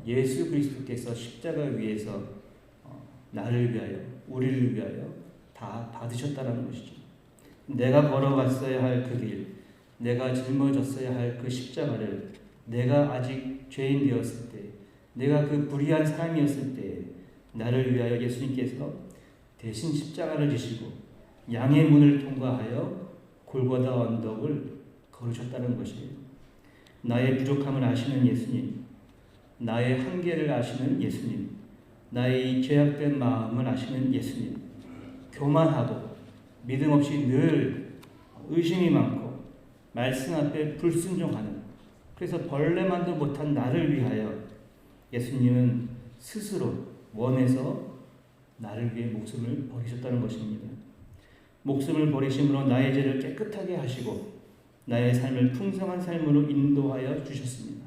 예수 그리스도께서 십자가 위에서 나를 위하여, 우리를 위하여 다 받으셨다는 것이죠. 내가 걸어갔어야 할 그 길, 내가 짊어졌어야 할 그 십자가를 내가 아직 죄인 되었을 때 내가 그 불의한 사람이었을 때 나를 위하여 예수님께서 대신 십자가를 지시고 양의 문을 통과하여 골고다 언덕을 걸으셨다는 것이에요. 나의 부족함을 아시는 예수님, 나의 한계를 아시는 예수님, 나의 죄악된 마음을 아시는 예수님, 교만하고 믿음 없이 늘 의심이 많고 말씀 앞에 불순종하는, 그래서 벌레만도 못한 나를 위하여 예수님은 스스로 원해서 나를 위해 목숨을 버리셨다는 것입니다. 목숨을 버리심으로 나의 죄를 깨끗하게 하시고 나의 삶을 풍성한 삶으로 인도하여 주셨습니다.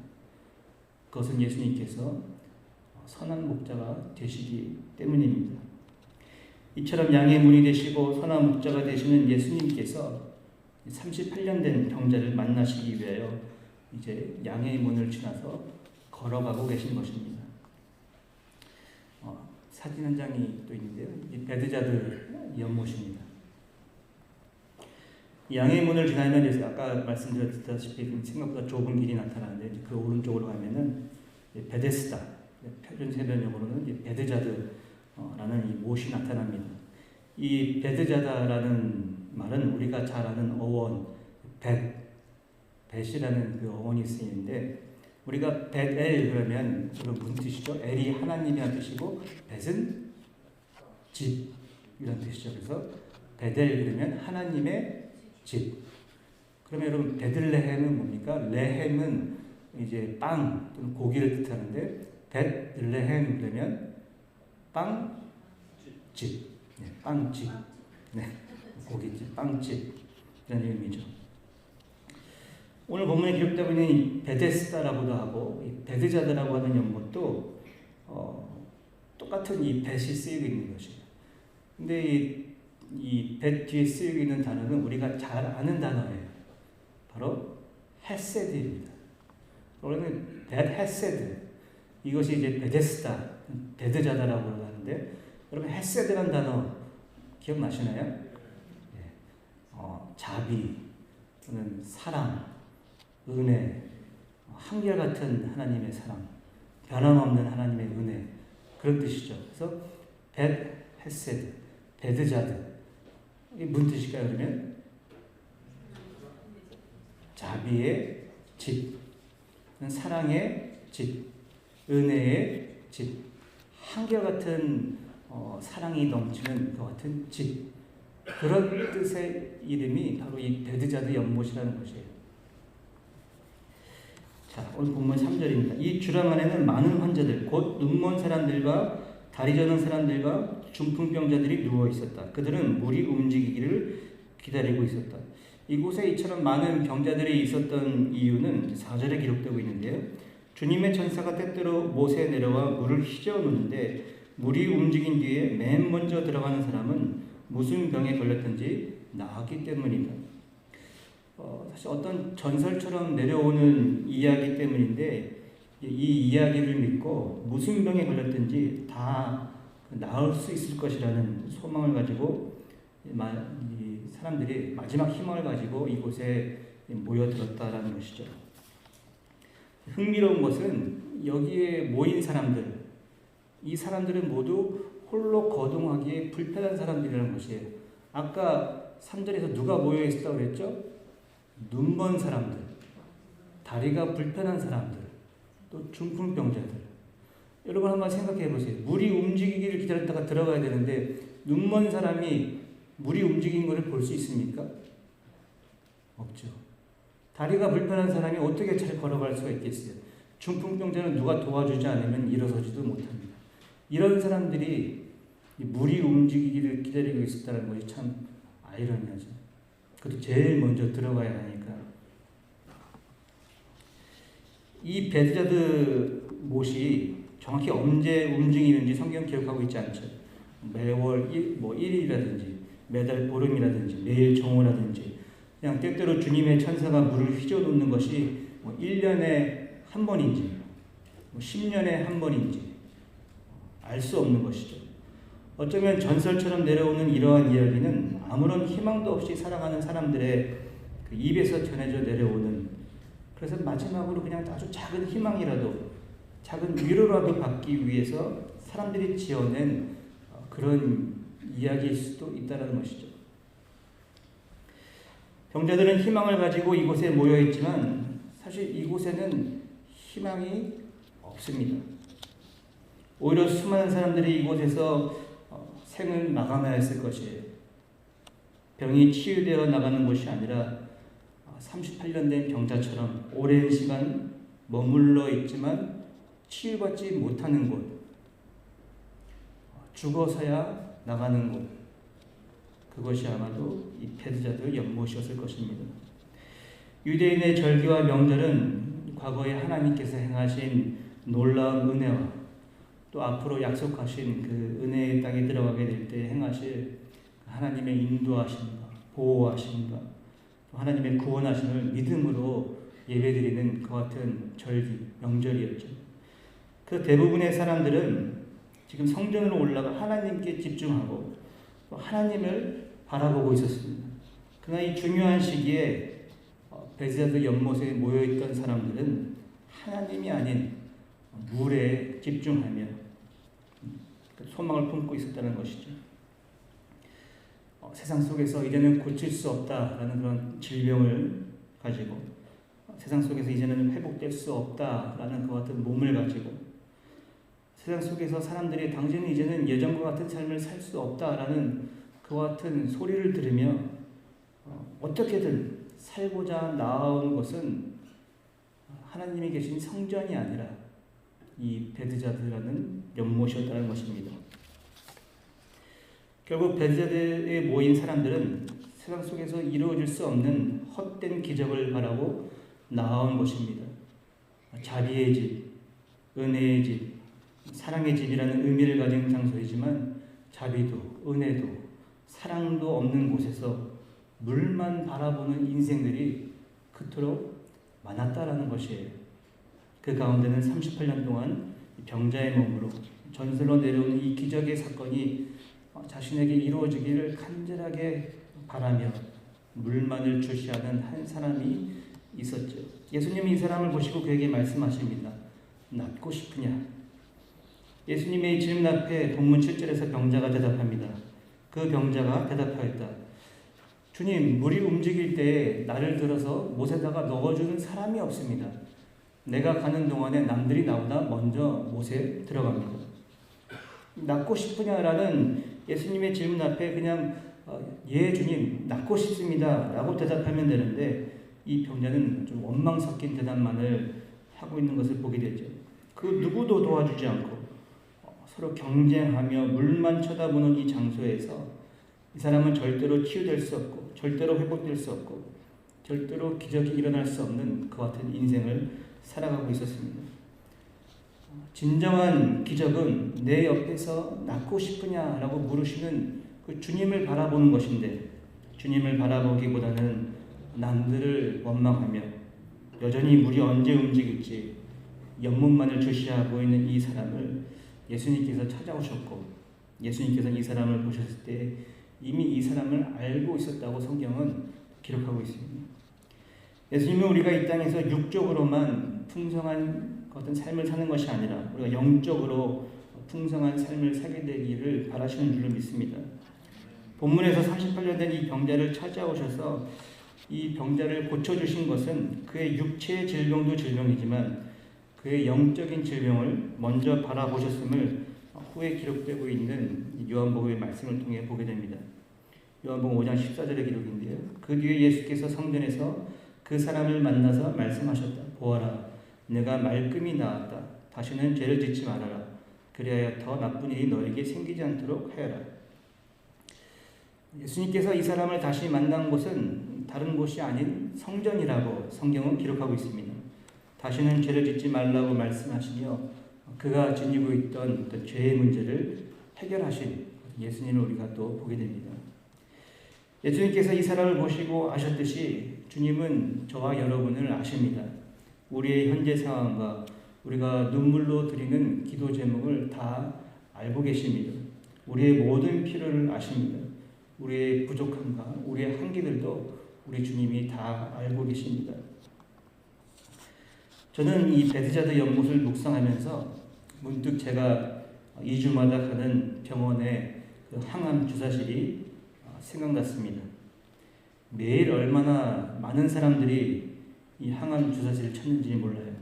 그것은 예수님께서 선한 목자가 되시기 때문입니다. 이처럼 양의 문이 되시고 선한 목자가 되시는 예수님께서 38년 된 병자를 만나시기 위하여 이제 양의 문을 지나서 걸어가고 계신 것입니다. 사진 한 장이 또 있는데요. 이 베드자들 연못입니다. 양의 문을 지나면 이제 아까 말씀드렸다시피 생각보다 좁은 길이 나타나는데 그 오른쪽으로 가면은 베데스다, 표준 세변용어로는 베드자드라는 이 못이 나타납니다. 이 베드자다라는 말은 우리가 잘 아는 어원 벳이라는 그 어원이 쓰이는데, 우리가 벳엘 그러면 무슨 뜻이죠? 엘이 하나님이라는 뜻이고 벳은 집이라는 뜻이죠. 그래서 베델 그러면 하나님의 집. 그러면 여러분 베들레헴은 뭡니까? 레헴은 이제 빵 또는 고기를 뜻하는데 베들레헴 그러면 빵집, 네, 빵집, 네, 고깃집, 빵집 이런 의미죠. 오늘 본문에 기록되고 있는 이 베데스다라고도 하고 이 베드자드라고 하는 연못도 똑같은 이 벳이 쓰이고 있는 것이에요. 근데 이 벳 뒤에 쓰이고 있는 단어는 우리가 잘 아는 단어예요. 바로 헤세드입니다. 원래는 벳 헤세드, 이것이 이제 베데스다, 베드자다라고 하는데, 여러분 헤세드라는 단어 기억나시나요? 네. 자비 또는 사랑, 은혜, 한결같은 하나님의 사랑, 변함없는 하나님의 은혜, 그런 뜻이죠. 그래서 벳 헤세드, 베드자드, 이게 무슨 뜻일까요? 그러면 자비의 집, 사랑의 집, 은혜의 집, 한결같은 사랑이 넘치는 그 같은 집, 그런 뜻의 이름이 바로 이 베드자드 연못이라는 것이에요. 자, 오늘 본문 3절입니다. 이 주람 안에는 많은 환자들, 곧 눈먼 사람들과 다리 저는 사람들과 중풍병자들이 누워 있었다. 그들은 물이 움직이기를 기다리고 있었다. 이곳에 이처럼 많은 병자들이 있었던 이유는 4절에 기록되고 있는데요. 주님의 천사가 때때로 못에 내려와 물을 휘저어 놓는데 물이 움직인 뒤에 맨 먼저 들어가는 사람은 무슨 병에 걸렸든지 나았기 때문이다. 사실 어떤 전설처럼 내려오는 이야기 때문인데, 이 이야기를 믿고 무슨 병에 걸렸든지 다 나을 수 있을 것이라는 소망을 가지고 이 사람들이 마지막 희망을 가지고 이곳에 모여들었다라는 것이죠. 흥미로운 것은 여기에 모인 사람들, 이 사람들은 모두 홀로 거동하기에 불편한 사람들이라는 것이에요. 아까 3절에서 누가 모여 있었다고 그랬죠? 눈먼 사람들, 다리가 불편한 사람들, 또 중풍병자들. 여러분 한번 생각해 보세요. 물이 움직이기를 기다렸다가 들어가야 되는데 눈먼 사람이 물이 움직인 것을 볼 수 있습니까? 없죠. 다리가 불편한 사람이 어떻게 잘 걸어갈 수가 있겠어요? 중풍병자는 누가 도와주지 않으면 일어서지도 못합니다. 이런 사람들이 물이 움직이기를 기다리고 있었다는 것이 참 아이러니하죠. 그것도 제일 먼저 들어가야 하니까. 이 베드자드 못이 정확히 언제 움직이는지 성경 기록하고 있지 않죠. 매월 1일이라든지 매달 보름이라든지 매일 정오라든지, 그냥 때때로 주님의 천사가 물을 휘저어 놓는 것이 1년에 한 번인지 10년에 한 번인지 알 수 없는 것이죠. 어쩌면 전설처럼 내려오는 이러한 이야기는 아무런 희망도 없이 살아가는 사람들의 그 입에서 전해져 내려오는, 그래서 마지막으로 그냥 아주 작은 희망이라도 작은 위로라도 받기 위해서 사람들이 지어낸 그런 이야기일 수도 있다는 것이죠. 병자들은 희망을 가지고 이곳에 모여 있지만 사실 이곳에는 희망이 없습니다. 오히려 수많은 사람들이 이곳에서 생을 마감하였을 것이에요. 병이 치유되어 나가는 것이 아니라 38년 된 병자처럼 오랜 시간 머물러 있지만 치유받지 못하는 곳, 죽어서야 나가는 곳, 그것이 아마도 이 베드자들의 연못이었을 것입니다. 유대인의 절기와 명절은 과거에 하나님께서 행하신 놀라운 은혜와 또 앞으로 약속하신 그 은혜의 땅에 들어가게 될 때 행하실 하나님의 인도하심과 보호하심과 하나님의 구원하심을 믿음으로 예배드리는 그 같은 절기, 명절이었죠. 그 대부분의 사람들은 지금 성전으로 올라가 하나님께 집중하고 또 하나님을 바라보고 있었습니다. 그러나 이 중요한 시기에 베드자들 연못에 모여있던 사람들은 하나님이 아닌 물에 집중하며 소망을 품고 있었다는 것이죠. 세상 속에서 이제는 고칠 수 없다라는 그런 질병을 가지고 세상 속에서 이제는 회복될 수 없다라는 그 같은 몸을 가지고 세상 속에서 사람들이 당신은 이제는 예전과 같은 삶을 살 수 없다라는 그 같은 소리를 들으며 어떻게든 살고자 나아온 것은 하나님이 계신 성전이 아니라 이 베드자들이라는 연못이었다는 것입니다. 결국 베드자들에 모인 사람들은 세상 속에서 이루어질 수 없는 헛된 기적을 바라고 나아온 것입니다. 자비의 집, 은혜의 집, 사랑의 집이라는 의미를 가진 장소이지만 자비도, 은혜도, 사랑도 없는 곳에서 물만 바라보는 인생들이 그토록 많았다라는 것이에요. 그 가운데는 38년 동안 병자의 몸으로 전설로 내려오는 이 기적의 사건이 자신에게 이루어지기를 간절하게 바라며 물만을 주시하는 한 사람이 있었죠. 예수님이 이 사람을 보시고 그에게 말씀하십니다. 낫고 싶으냐? 예수님의 질문 앞에 본문 7절에서 병자가 대답합니다. 그 병자가 대답하였다. 주님, 물이 움직일 때 나를 들어서 못에다가 넣어주는 사람이 없습니다. 내가 가는 동안에 남들이 나보다 먼저 못에 들어갑니다. 낫고 싶으냐라는 예수님의 질문 앞에 그냥 예 주님 낫고 싶습니다 라고 대답하면 되는데 이 병자는 좀 원망 섞인 대답만을 하고 있는 것을 보게 되죠. 그 누구도 도와주지 않고 서로 경쟁하며 물만 쳐다보는 이 장소에서 이 사람은 절대로 치유될 수 없고 절대로 회복될 수 없고 절대로 기적이 일어날 수 없는 그 같은 인생을 살아가고 있었습니다. 진정한 기적은 내 옆에서 낫고 싶으냐라고 물으시는 그 주님을 바라보는 것인데 주님을 바라보기보다는 남들을 원망하며 여전히 물이 언제 움직일지 연못만을 주시하고 있는 이 사람을 예수님께서 찾아오셨고 예수님께서 이 사람을 보셨을 때 이미 이 사람을 알고 있었다고 성경은 기록하고 있습니다. 예수님은 우리가 이 땅에서 육적으로만 풍성한 어떤 삶을 사는 것이 아니라 우리가 영적으로 풍성한 삶을 살게 되기를 바라시는 줄로 믿습니다. 본문에서 38년 된 이 병자를 찾아오셔서 이 병자를 고쳐주신 것은 그의 육체의 질병도 질병이지만 그의 영적인 질병을 먼저 바라보셨음을 후에 기록되고 있는 요한복음의 말씀을 통해 보게 됩니다. 요한복음 5장 14절의 기록인데요. 그 뒤에 예수께서 성전에서 그 사람을 만나서 말씀하셨다. 보아라, 내가 말끔히 나았다. 다시는 죄를 짓지 말아라. 그리하여 더 나쁜 일이 너에게 생기지 않도록 하여라. 예수님께서 이 사람을 다시 만난 곳은 다른 곳이 아닌 성전이라고 성경은 기록하고 있습니다. 다시는 죄를 짓지 말라고 말씀하시며 그가 지니고 있던 그 죄의 문제를 해결하신 예수님을 우리가 또 보게 됩니다. 예수님께서 이 사람을 보시고 아셨듯이 주님은 저와 여러분을 아십니다. 우리의 현재 상황과 우리가 눈물로 드리는 기도 제목을 다 알고 계십니다. 우리의 모든 필요를 아십니다. 우리의 부족함과 우리의 한계들도 우리 주님이 다 알고 계십니다. 저는 이 베드자드 연못을 묵상하면서 문득 제가 2주마다 가는 병원의 그 항암 주사실이 생각났습니다. 매일 얼마나 많은 사람들이 이 항암 주사실을 찾는지 몰라요.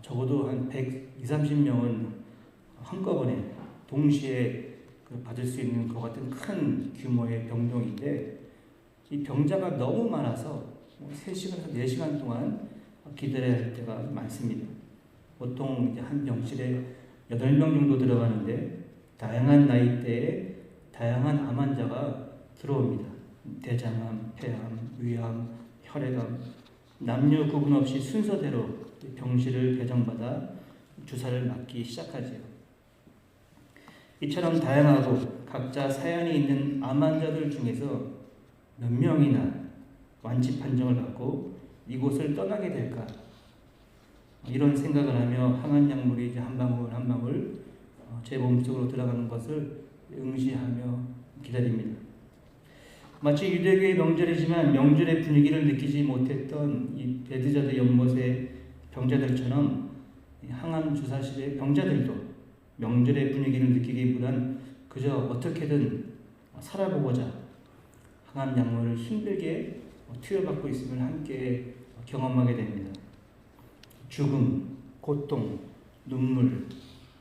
적어도 한 120, 30명은 한꺼번에 동시에 받을 수 있는 것 같은 큰 규모의 병동인데 이 병자가 너무 많아서 3시간에서 4시간 동안 기다려야 할 때가 많습니다. 보통 이제 한 병실에 8명 정도 들어가는데 다양한 나이대에 다양한 암 환자가 들어옵니다. 대장암, 폐암, 위암, 혈액암, 남녀 구분 없이 순서대로 병실을 배정받아 주사를 맞기 시작하지요. 이처럼 다양하고 각자 사연이 있는 암 환자들 중에서 몇 명이나 완치 판정을 받고 이곳을 떠나게 될까? 이런 생각을 하며 항암 약물이 이제 한 방울 한 방울 제 몸속으로 들어가는 것을 응시하며 기다립니다. 마치 유대교의 명절이지만 명절의 분위기를 느끼지 못했던 이 베드자드 연못의 병자들처럼 항암 주사실의 병자들도 명절의 분위기를 느끼기보단 그저 어떻게든 살아보고자 항암 약물을 힘들게 투여받고 있음을 함께 경험하게 됩니다. 죽음, 고통, 눈물,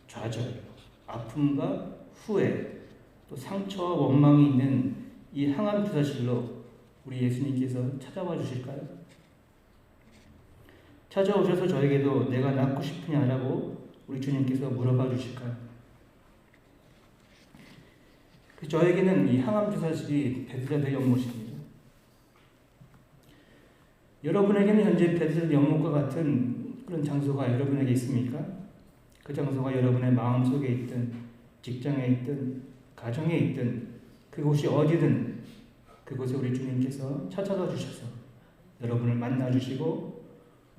좌절, 아픔과 후회, 또 상처와 원망이 있는 이 항암 주사실로 우리 예수님께서 찾아와 주실까요? 찾아오셔서 저에게도 내가 낫고 싶으냐라고 우리 주님께서 물어봐 주실까요? 저에게는 이 항암 주사실이 베드자드 연못입니다. 여러분에게는 현재 베드자드 연못과 같은 그런 장소가 여러분에게 있습니까? 그 장소가 여러분의 마음속에 있든 직장에 있든 가정에 있든 그곳이 어디든 그곳에 우리 주님께서 찾아가 주셔서 여러분을 만나 주시고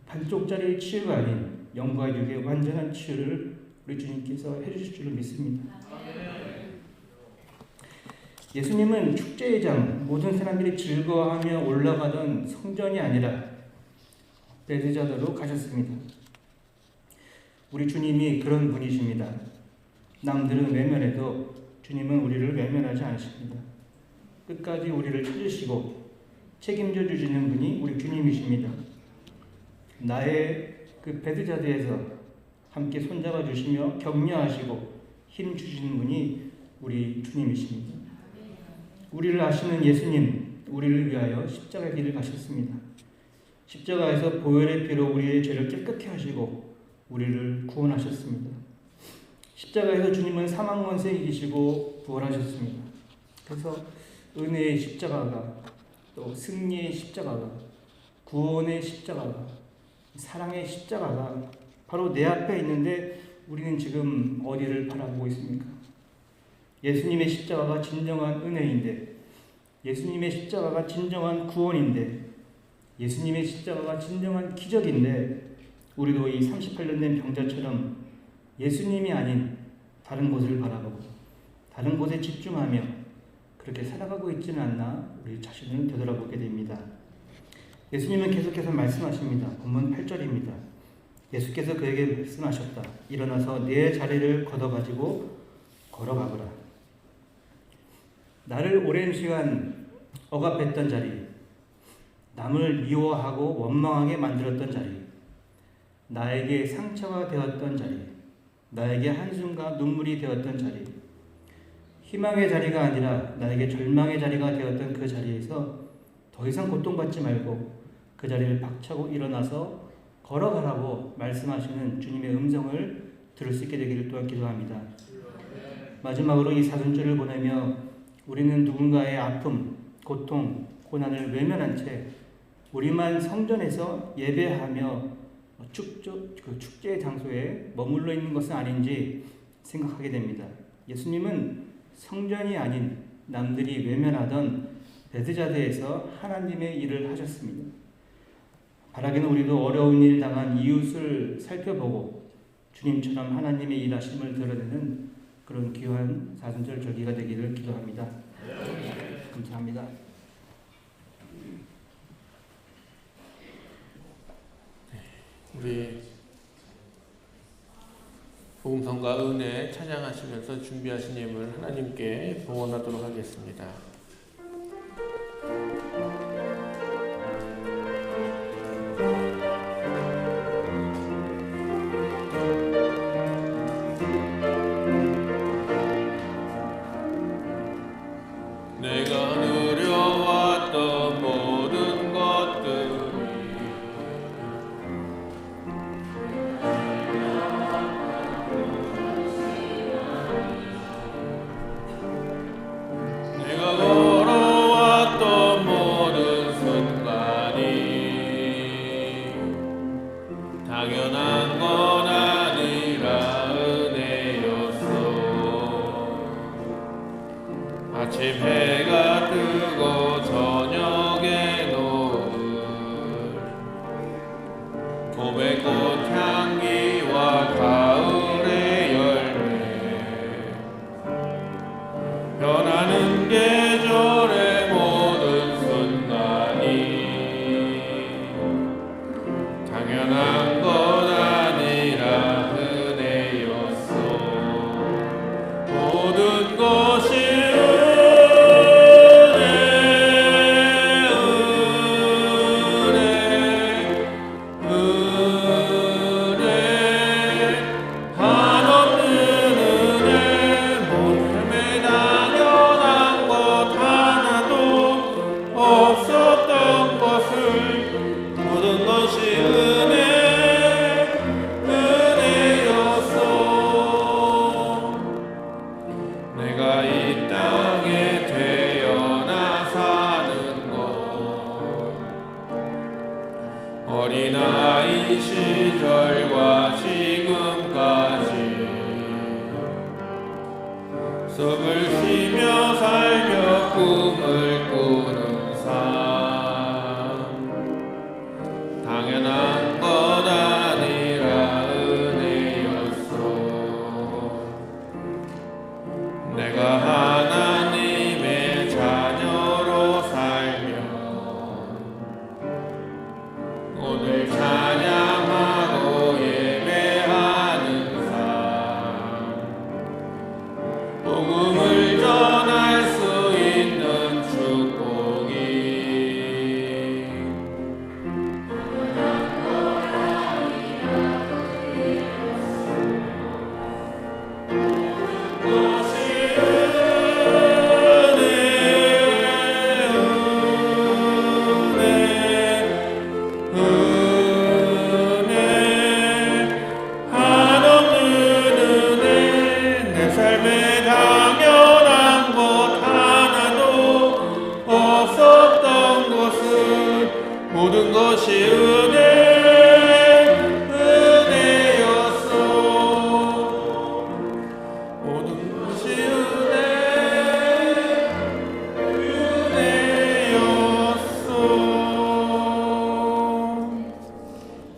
반쪽짜리 치유가 아닌 영과 육의 완전한 치유를 우리 주님께서 해주실 줄을 믿습니다. 예수님은 축제의 장, 모든 사람들이 즐거워하며 올라가던 성전이 아니라 베드자드로 가셨습니다. 우리 주님이 그런 분이십니다. 남들은 외면해도 주님은 우리를 외면하지 않으십니다. 끝까지 우리를 찾으시고 책임져 주시는 분이 우리 주님이십니다. 나의 그 베드자드에서 함께 손잡아 주시며 격려하시고 힘 주시는 분이 우리 주님이십니다. 우리를 아시는 예수님, 우리를 위하여 십자가의 길을 가셨습니다. 십자가에서 보혈의 피로 우리의 죄를 깨끗게 하시고 우리를 구원하셨습니다. 십자가에서 주님은 사망 권세 이기시고 부활하셨습니다. 그래서 은혜의 십자가가 또 승리의 십자가가 구원의 십자가가 사랑의 십자가가 바로 내 앞에 있는데 우리는 지금 어디를 바라보고 있습니까? 예수님의 십자가가 진정한 은혜인데 예수님의 십자가가 진정한 구원인데 예수님의 십자가가 진정한 기적인데 우리도 이 38년 된 병자처럼 예수님이 아닌 다른 곳을 바라보고 다른 곳에 집중하며 그렇게 살아가고 있지는 않나 우리 자신을 되돌아보게 됩니다. 예수님은 계속해서 말씀하십니다. 본문 8절입니다. 예수께서 그에게 말씀하셨다. 일어나서 내 자리를 걷어가지고 걸어가거라. 나를 오랜 시간 억압했던 자리, 남을 미워하고 원망하게 만들었던 자리, 나에게 상처가 되었던 자리, 나에게 한숨과 눈물이 되었던 자리, 희망의 자리가 아니라 나에게 절망의 자리가 되었던 그 자리에서 더 이상 고통받지 말고 그 자리를 박차고 일어나서 걸어가라고 말씀하시는 주님의 음성을 들을 수 있게 되기를 또한 기도합니다. 마지막으로 이 사순절을 보내며 우리는 누군가의 아픔, 고통, 고난을 외면한 채 우리만 성전에서 예배하며 축제의 장소에 머물러 있는 것은 아닌지 생각하게 됩니다. 예수님은 성전이 아닌 남들이 외면하던 베드자드에서 하나님의 일을 하셨습니다. 바라기는 우리도 어려운 일 당한 이웃을 살펴보고 주님처럼 하나님의 일하심을 드러내는 그런 귀한 사순절 절기가 되기를 기도합니다. 감사합니다. 우리 복음성과 은혜 찬양하시면서 준비하신 예물 하나님께 봉헌하도록 하겠습니다. 내가 누려왔던 모든 것들이 내가 걸어왔던 모든 순간이 당연한 건 아니라 은혜였어. 아침 해가 뜨고 저녁에 노을 고백꽃 향기와 가을의 열매 변하는 계절의 모든 순간이 당연한 건 아니라 은혜였어. 모든 것이 내가 이 땅에 태어나 사는 것 어린아이 시절과 지금까지 숲을 쉬며 살며 꿈을 꾸는 삶 당연한 건 아니라 은혜였어. 내가 하나님의 자녀로 살며 오늘 찬양하고 예배하는 삶 복음을 전할 수 있는 축복이 모든 것이 은혜였어. 모든 것이 은혜였어.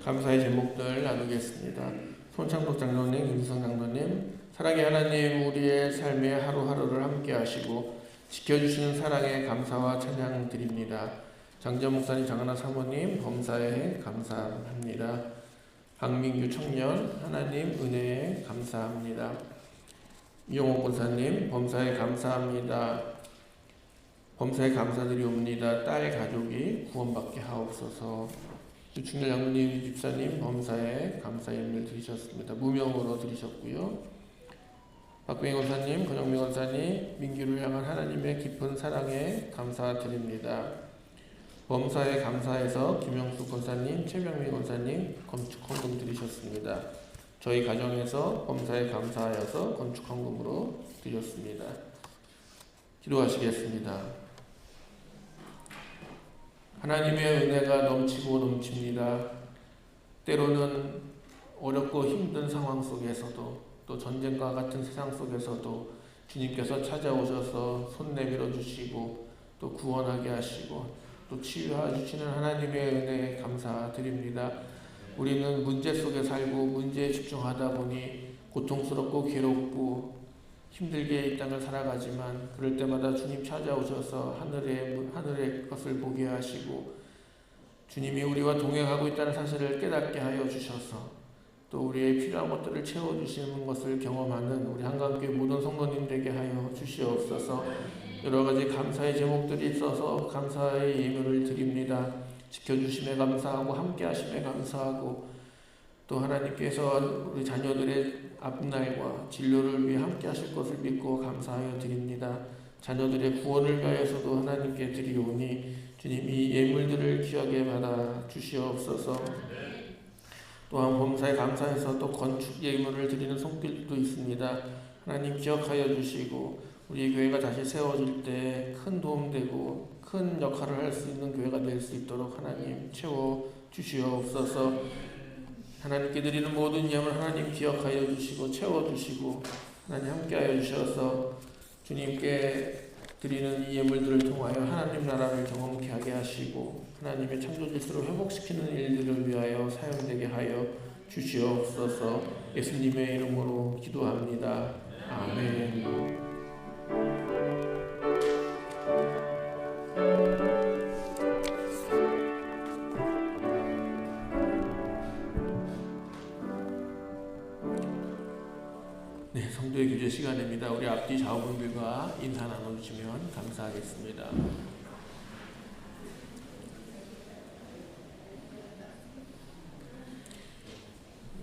감사의 제목들 나누겠습니다. 손창복 장로님, 김수성 장로님, 사랑의 하나님, 우리의 삶의 하루하루를 함께 하시고 지켜주시는 사랑에 감사와 찬양 드립니다. 장전 목사님, 장하나 사모님, 범사에 감사합니다. 박민규 청년, 하나님 은혜에 감사합니다. 이용옥 권사님, 범사에 감사합니다. 범사에 감사드리옵니다. 딸 가족이 구원받게 하옵소서. 유충렬 장로님, 집사님, 범사에 감사의 의미를 드리셨습니다. 무명으로 드리셨고요. 박병희 권사님, 권영미 권사님, 민규를 향한 하나님의 깊은 사랑에 감사드립니다. 범사에 감사해서 김영수 권사님, 최병민 권사님 건축 헌금 드리셨습니다. 저희 가정에서 범사에 감사하여서 건축 헌금으로 드렸습니다. 기도하시겠습니다. 하나님의 은혜가 넘치고 넘칩니다. 때로는 어렵고 힘든 상황 속에서도 또 전쟁과 같은 세상 속에서도 주님께서 찾아오셔서 손 내밀어 주시고 또 구원하게 하시고 또 치유해 주시는 하나님의 은혜에 감사드립니다. 우리는 문제 속에 살고 문제에 집중하다 보니 고통스럽고 괴롭고 힘들게 이 땅을 살아가지만 그럴 때마다 주님 찾아오셔서 하늘의 것을 보게 하시고 주님이 우리와 동행하고 있다는 사실을 깨닫게 하여 주셔서 또 우리의 필요한 것들을 채워주시는 것을 경험하는 우리 한강교회 모든 성도님 되게 하여 주시옵소서. 여러 가지 감사의 제목들이 있어서 감사의 예물을 드립니다. 지켜주심에 감사하고 함께 하심에 감사하고 또 하나님께서 우리 자녀들의 앞날과 진로를 위해 함께 하실 것을 믿고 감사하여 드립니다. 자녀들의 구원을 위하여서도 하나님께 드리오니 주님 이 예물들을 귀하게 받아 주시옵소서. 또한 범사에 감사해서 또 건축 예물을 드리는 손길도 있습니다. 하나님 기억하여 주시고 우리 교회가 다시 세워질 때 큰 도움되고 큰 역할을 할 수 있는 교회가 될 수 있도록 하나님 채워 주시옵소서. 하나님께 드리는 모든 예물 하나님 기억하여 주시고 채워주시고 하나님 함께하여 주셔서 주님께 드리는 이 예물들을 통하여 하나님 나라를 경험케 하게 하시고 하나님의 창조 질서를 회복시키는 일들을 위하여 사용되게 하여 주시옵소서. 예수님의 이름으로 기도합니다. 아멘. 네, 성도의 교제 시간입니다. 우리 앞뒤 좌우분들과 인사 나눠주시면 감사하겠습니다.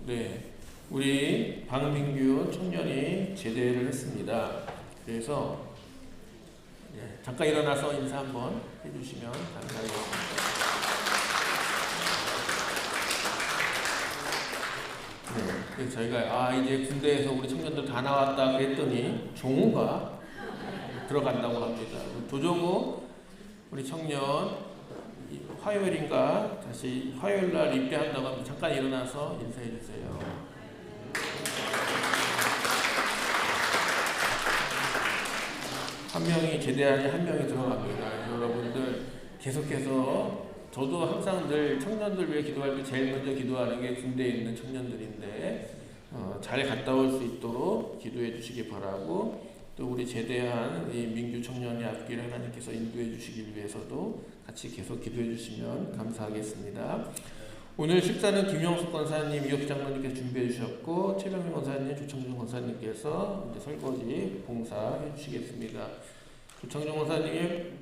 네, 우리 박민규 청년이 제대를 했습니다. 그래서 잠깐 일어나서 인사 한번 해주시면 감사하겠습니다. 네, 저희가 이제 군대에서 우리 청년들 다 나왔다 그랬더니 종우가 들어간다고 합니다. 조종우 우리 청년 화요일인가 다시 화요일날 입대한다고 합니다. 잠깐 일어나서 인사해 주세요. 한 명이 제대하니 한 명이 들어갑니다. 여러분들 계속해서 저도 항상 늘 청년들 위해 기도할 때 제일 먼저 기도하는 게 군대에 있는 청년들인데 잘 갔다 올 수 있도록 기도해 주시기 바라고 또 우리 제대한 이 민규 청년의 앞길을 하나님께서 인도해 주시기 위해서도 같이 계속 기도해 주시면 감사하겠습니다. 오늘 식사는 김영숙 권사님, 이혁 장로님께서 준비해 주셨고 최병민 권사님, 조창준 권사님께서 이제 설거지 봉사해 주시겠습니다. 조창준 권사님이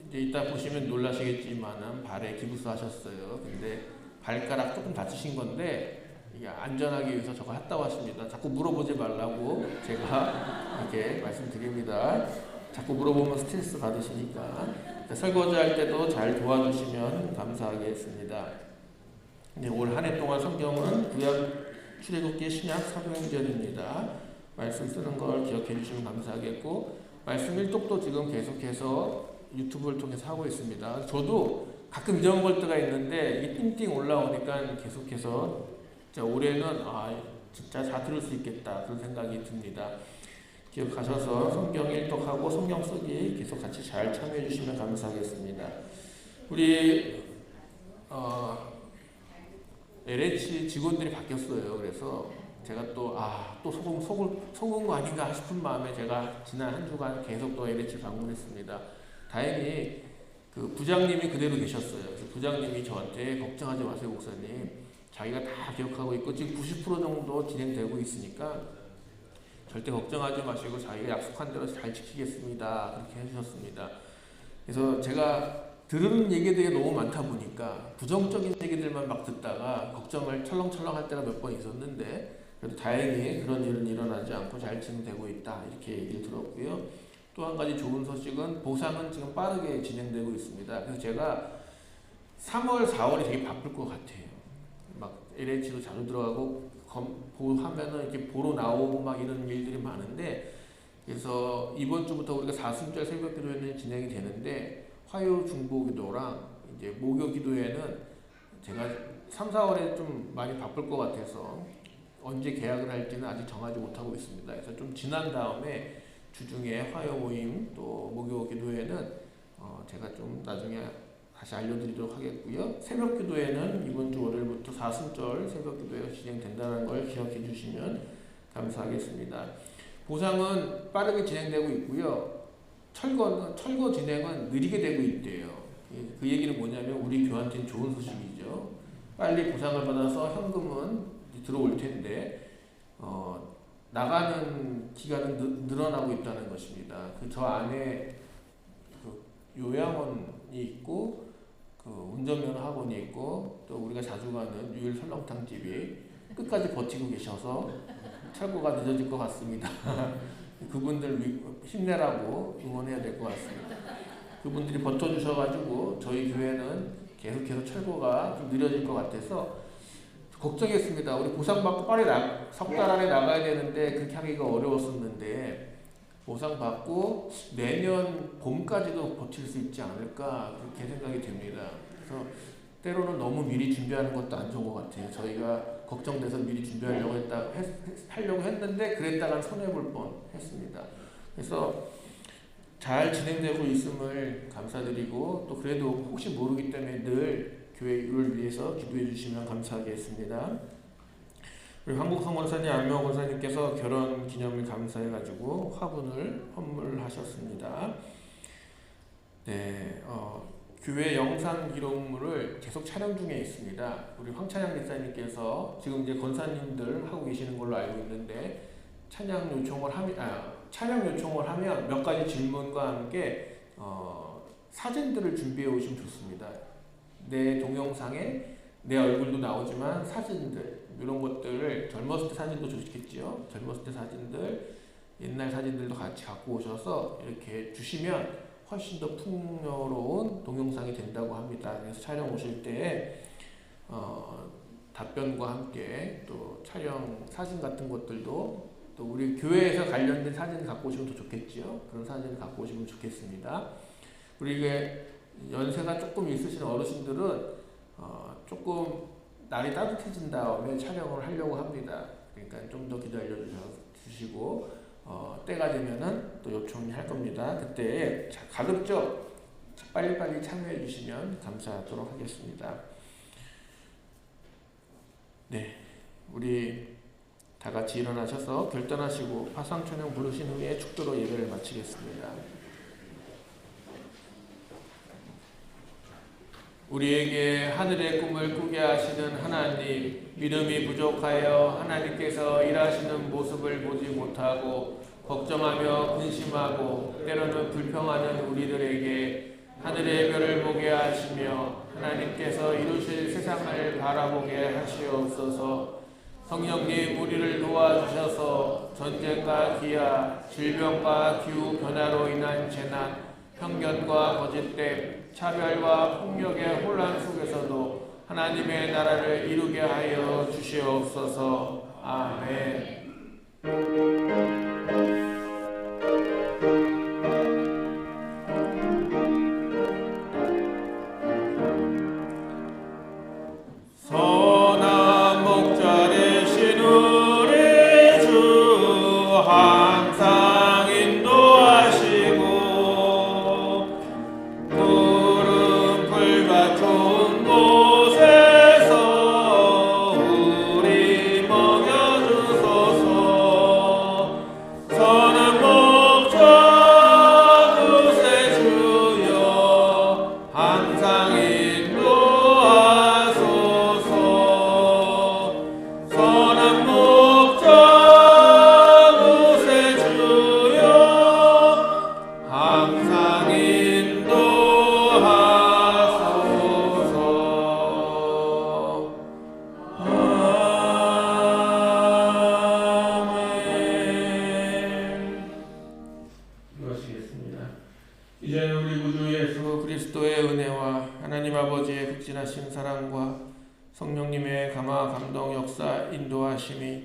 이제 이따 보시면 놀라시겠지만은 발에 기부스 하셨어요. 근데 발가락 조금 다치신 건데 이게 안전하기 위해서 저거 했다고 하십니다. 자꾸 물어보지 말라고 제가 이렇게 말씀드립니다. 자꾸 물어보면 스트레스 받으시니까 설거지 할 때도 잘 도와주시면 감사하겠습니다. 올 한 해 동안 성경은 구약 출애굽기, 신약, 사도행전입니다. 말씀 쓰는 걸 기억해 주시면 감사하겠고 말씀 일독도 지금 계속해서 유튜브를 통해서 하고 있습니다. 저도 가끔 잊어먹을 때가 있는데 이 띵띵 올라오니까 계속해서 올해는 진짜 잘 들을 수 있겠다 그런 생각이 듭니다. 기억하셔서 성경 일독하고 성경 쓰기 계속 같이 잘 참여해 주시면 감사하겠습니다. 우리 LH 직원들이 바뀌었어요. 그래서 제가 또 속은 거 아닌가 싶은 마음에 제가 지난 한 주간 계속 또 LH 방문했습니다. 다행히 그 부장님이 그대로 계셨어요. 그래서 부장님이 저한테 걱정하지 마세요, 목사님. 자기가 다 기억하고 있고 지금 90% 정도 진행되고 있으니까 절대 걱정하지 마시고 자기가 약속한 대로 잘 지키겠습니다. 그렇게 해주셨습니다. 그래서 제가 들은 얘기들이 너무 많다 보니까 부정적인 얘기들만 막 듣다가 걱정을 철렁철렁 할 때가 몇 번 있었는데 그래도 다행히 그런 일은 일어나지 않고 잘 진행되고 있다 이렇게 얘기를 들었고요. 또 한 가지 좋은 소식은 보상은 지금 빠르게 진행되고 있습니다. 그래서 제가 3월, 4월이 되게 바쁠 것 같아요. 막 LH도 자주 들어가고 하면은 이렇게 보러 나오고 막 이런 일들이 많은데 그래서 이번 주부터 우리가 사순절 새벽 기도회는 진행이 되는데 화요 중보 기도랑 이제 목요 기도회는 제가 3, 4월에 좀 많이 바쁠 것 같아서 언제 계약을 할지는 아직 정하지 못하고 있습니다. 그래서 좀 지난 다음에 주중에 화요 모임 또 목요 기도회는 제가 좀 나중에 다시 알려드리도록 하겠고요. 새벽 기도회는 이번 주 월요일부터 사순절 새벽 기도회가 진행된다는 걸 기억해 주시면 감사하겠습니다. 보상은 빠르게 진행되고 있고요. 철거 진행은 느리게 되고 있대요. 그 얘기는 뭐냐면 우리 교회한테는 좋은 소식이죠. 빨리 보상을 받아서 현금은 들어올 텐데 나가는 기간은 늘어나고 있다는 것입니다. 저 안에 요양원이 있고 운전면허 학원이 있고 또 우리가 자주 가는 유일 설렁탕 집이 끝까지 버티고 계셔서 철거가 늦어질 것 같습니다. 그분들 힘내라고 응원해야 될 것 같습니다. 그분들이 버텨주셔가지고 저희 교회는 계속해서 철거가 좀 느려질 것 같아서 걱정했습니다. 우리 보상받고 빨리 석 달 안에 나가야 되는데 그렇게 하기가 어려웠었는데 보상받고 내년 봄까지도 버틸 수 있지 않을까 그렇게 생각이 됩니다. 그래서 때로는 너무 미리 준비하는 것도 안 좋은 것 같아요. 저희가 걱정돼서 미리 준비하려고 하려고 했는데 그랬다가 손해볼 뻔했습니다. 그래서 잘 진행되고 있음을 감사드리고 또 그래도 혹시 모르기 때문에 늘 교회를 위해서 기도해 주시면 감사하겠습니다. 우리 한국성 권사님, 안명 권사님께서 결혼 기념일 감사해가지고 화분을 헌물하셨습니다. 네, 교회 영상 기록물을 계속 촬영 중에 있습니다. 우리 황찬양 목사님께서 지금 이제 권사님들 하고 계시는 걸로 알고 있는데 촬영 요청을 하면 몇 가지 질문과 함께 사진들을 준비해 오시면 좋습니다. 내 동영상에 내 얼굴도 나오지만 사진들 이런 것들을 젊었을 때 사진도 좋겠지요. 젊었을 때 사진들, 옛날 사진들도 같이 갖고 오셔서 이렇게 주시면 훨씬 더 풍요로운 동영상이 된다고 합니다. 그래서 촬영 오실 때 답변과 함께 또 촬영 사진 같은 것들도 또 우리 교회에서 관련된 사진을 갖고 오시면 더 좋겠지요. 그런 사진을 갖고 오시면 좋겠습니다. 우리 이게 연세가 조금 있으신 어르신들은 조금 날이 따뜻해진 다음에 촬영을 하려고 합니다. 그러니까 좀 더 기다려 주시고 때가 되면은 또 요청이 할 겁니다. 그때 가급적 빨리빨리 참여해 주시면 감사하도록 하겠습니다. 네, 우리 다 같이 일어나셔서 결단하시고 화상천형 부르신 후에 축도로 예배를 마치겠습니다. 우리에게 하늘의 꿈을 꾸게 하시는 하나님, 믿음이 부족하여 하나님께서 일하시는 모습을 보지 못하고 걱정하며 근심하고 때로는 불평하는 우리들에게 하늘의 별을 보게 하시며 하나님께서 이루실 세상을 바라보게 하시옵소서. 성령님 우리를 도와주셔서 전쟁과 기아, 질병과 기후 변화로 인한 재난, 편견과 거짓됨, 차별과 폭력의 혼란 속에서도 하나님의 나라를 이루게 하여 주시옵소서. 아멘. 선한 목자 되신 우리 주 항상 인도하시고 푸른 좋은 곳에서 우리 먹여주소서. 선한 목자 구세주여 항상 인도하소서. 선한 목자 구세주여 항상 이제는 우리 구주 예수 그리스도의 은혜와 하나님 아버지의 극진하신 사랑과 성령님의 감화 감동 역사 인도하심이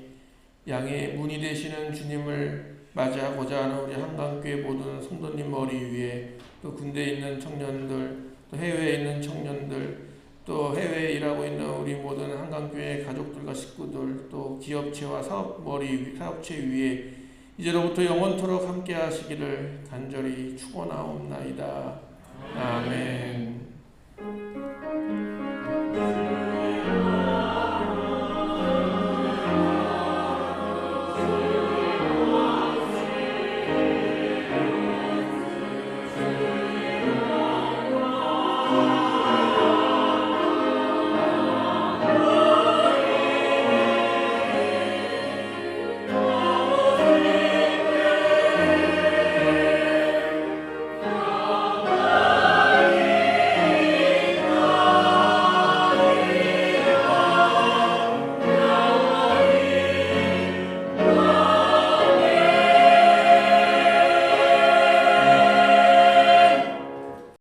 양의 문이 되시는 주님을 맞이하고자 하는 우리 한강교회 모든 성도님 머리 위에 또 군대에 있는 청년들 또 해외에 있는 청년들 또 해외에 일하고 있는 우리 모든 한강교회 가족들과 식구들 또 기업체와 사업체 위에 이제로부터 영원토록 함께 하시기를 간절히 축원하옵나이다. 아멘.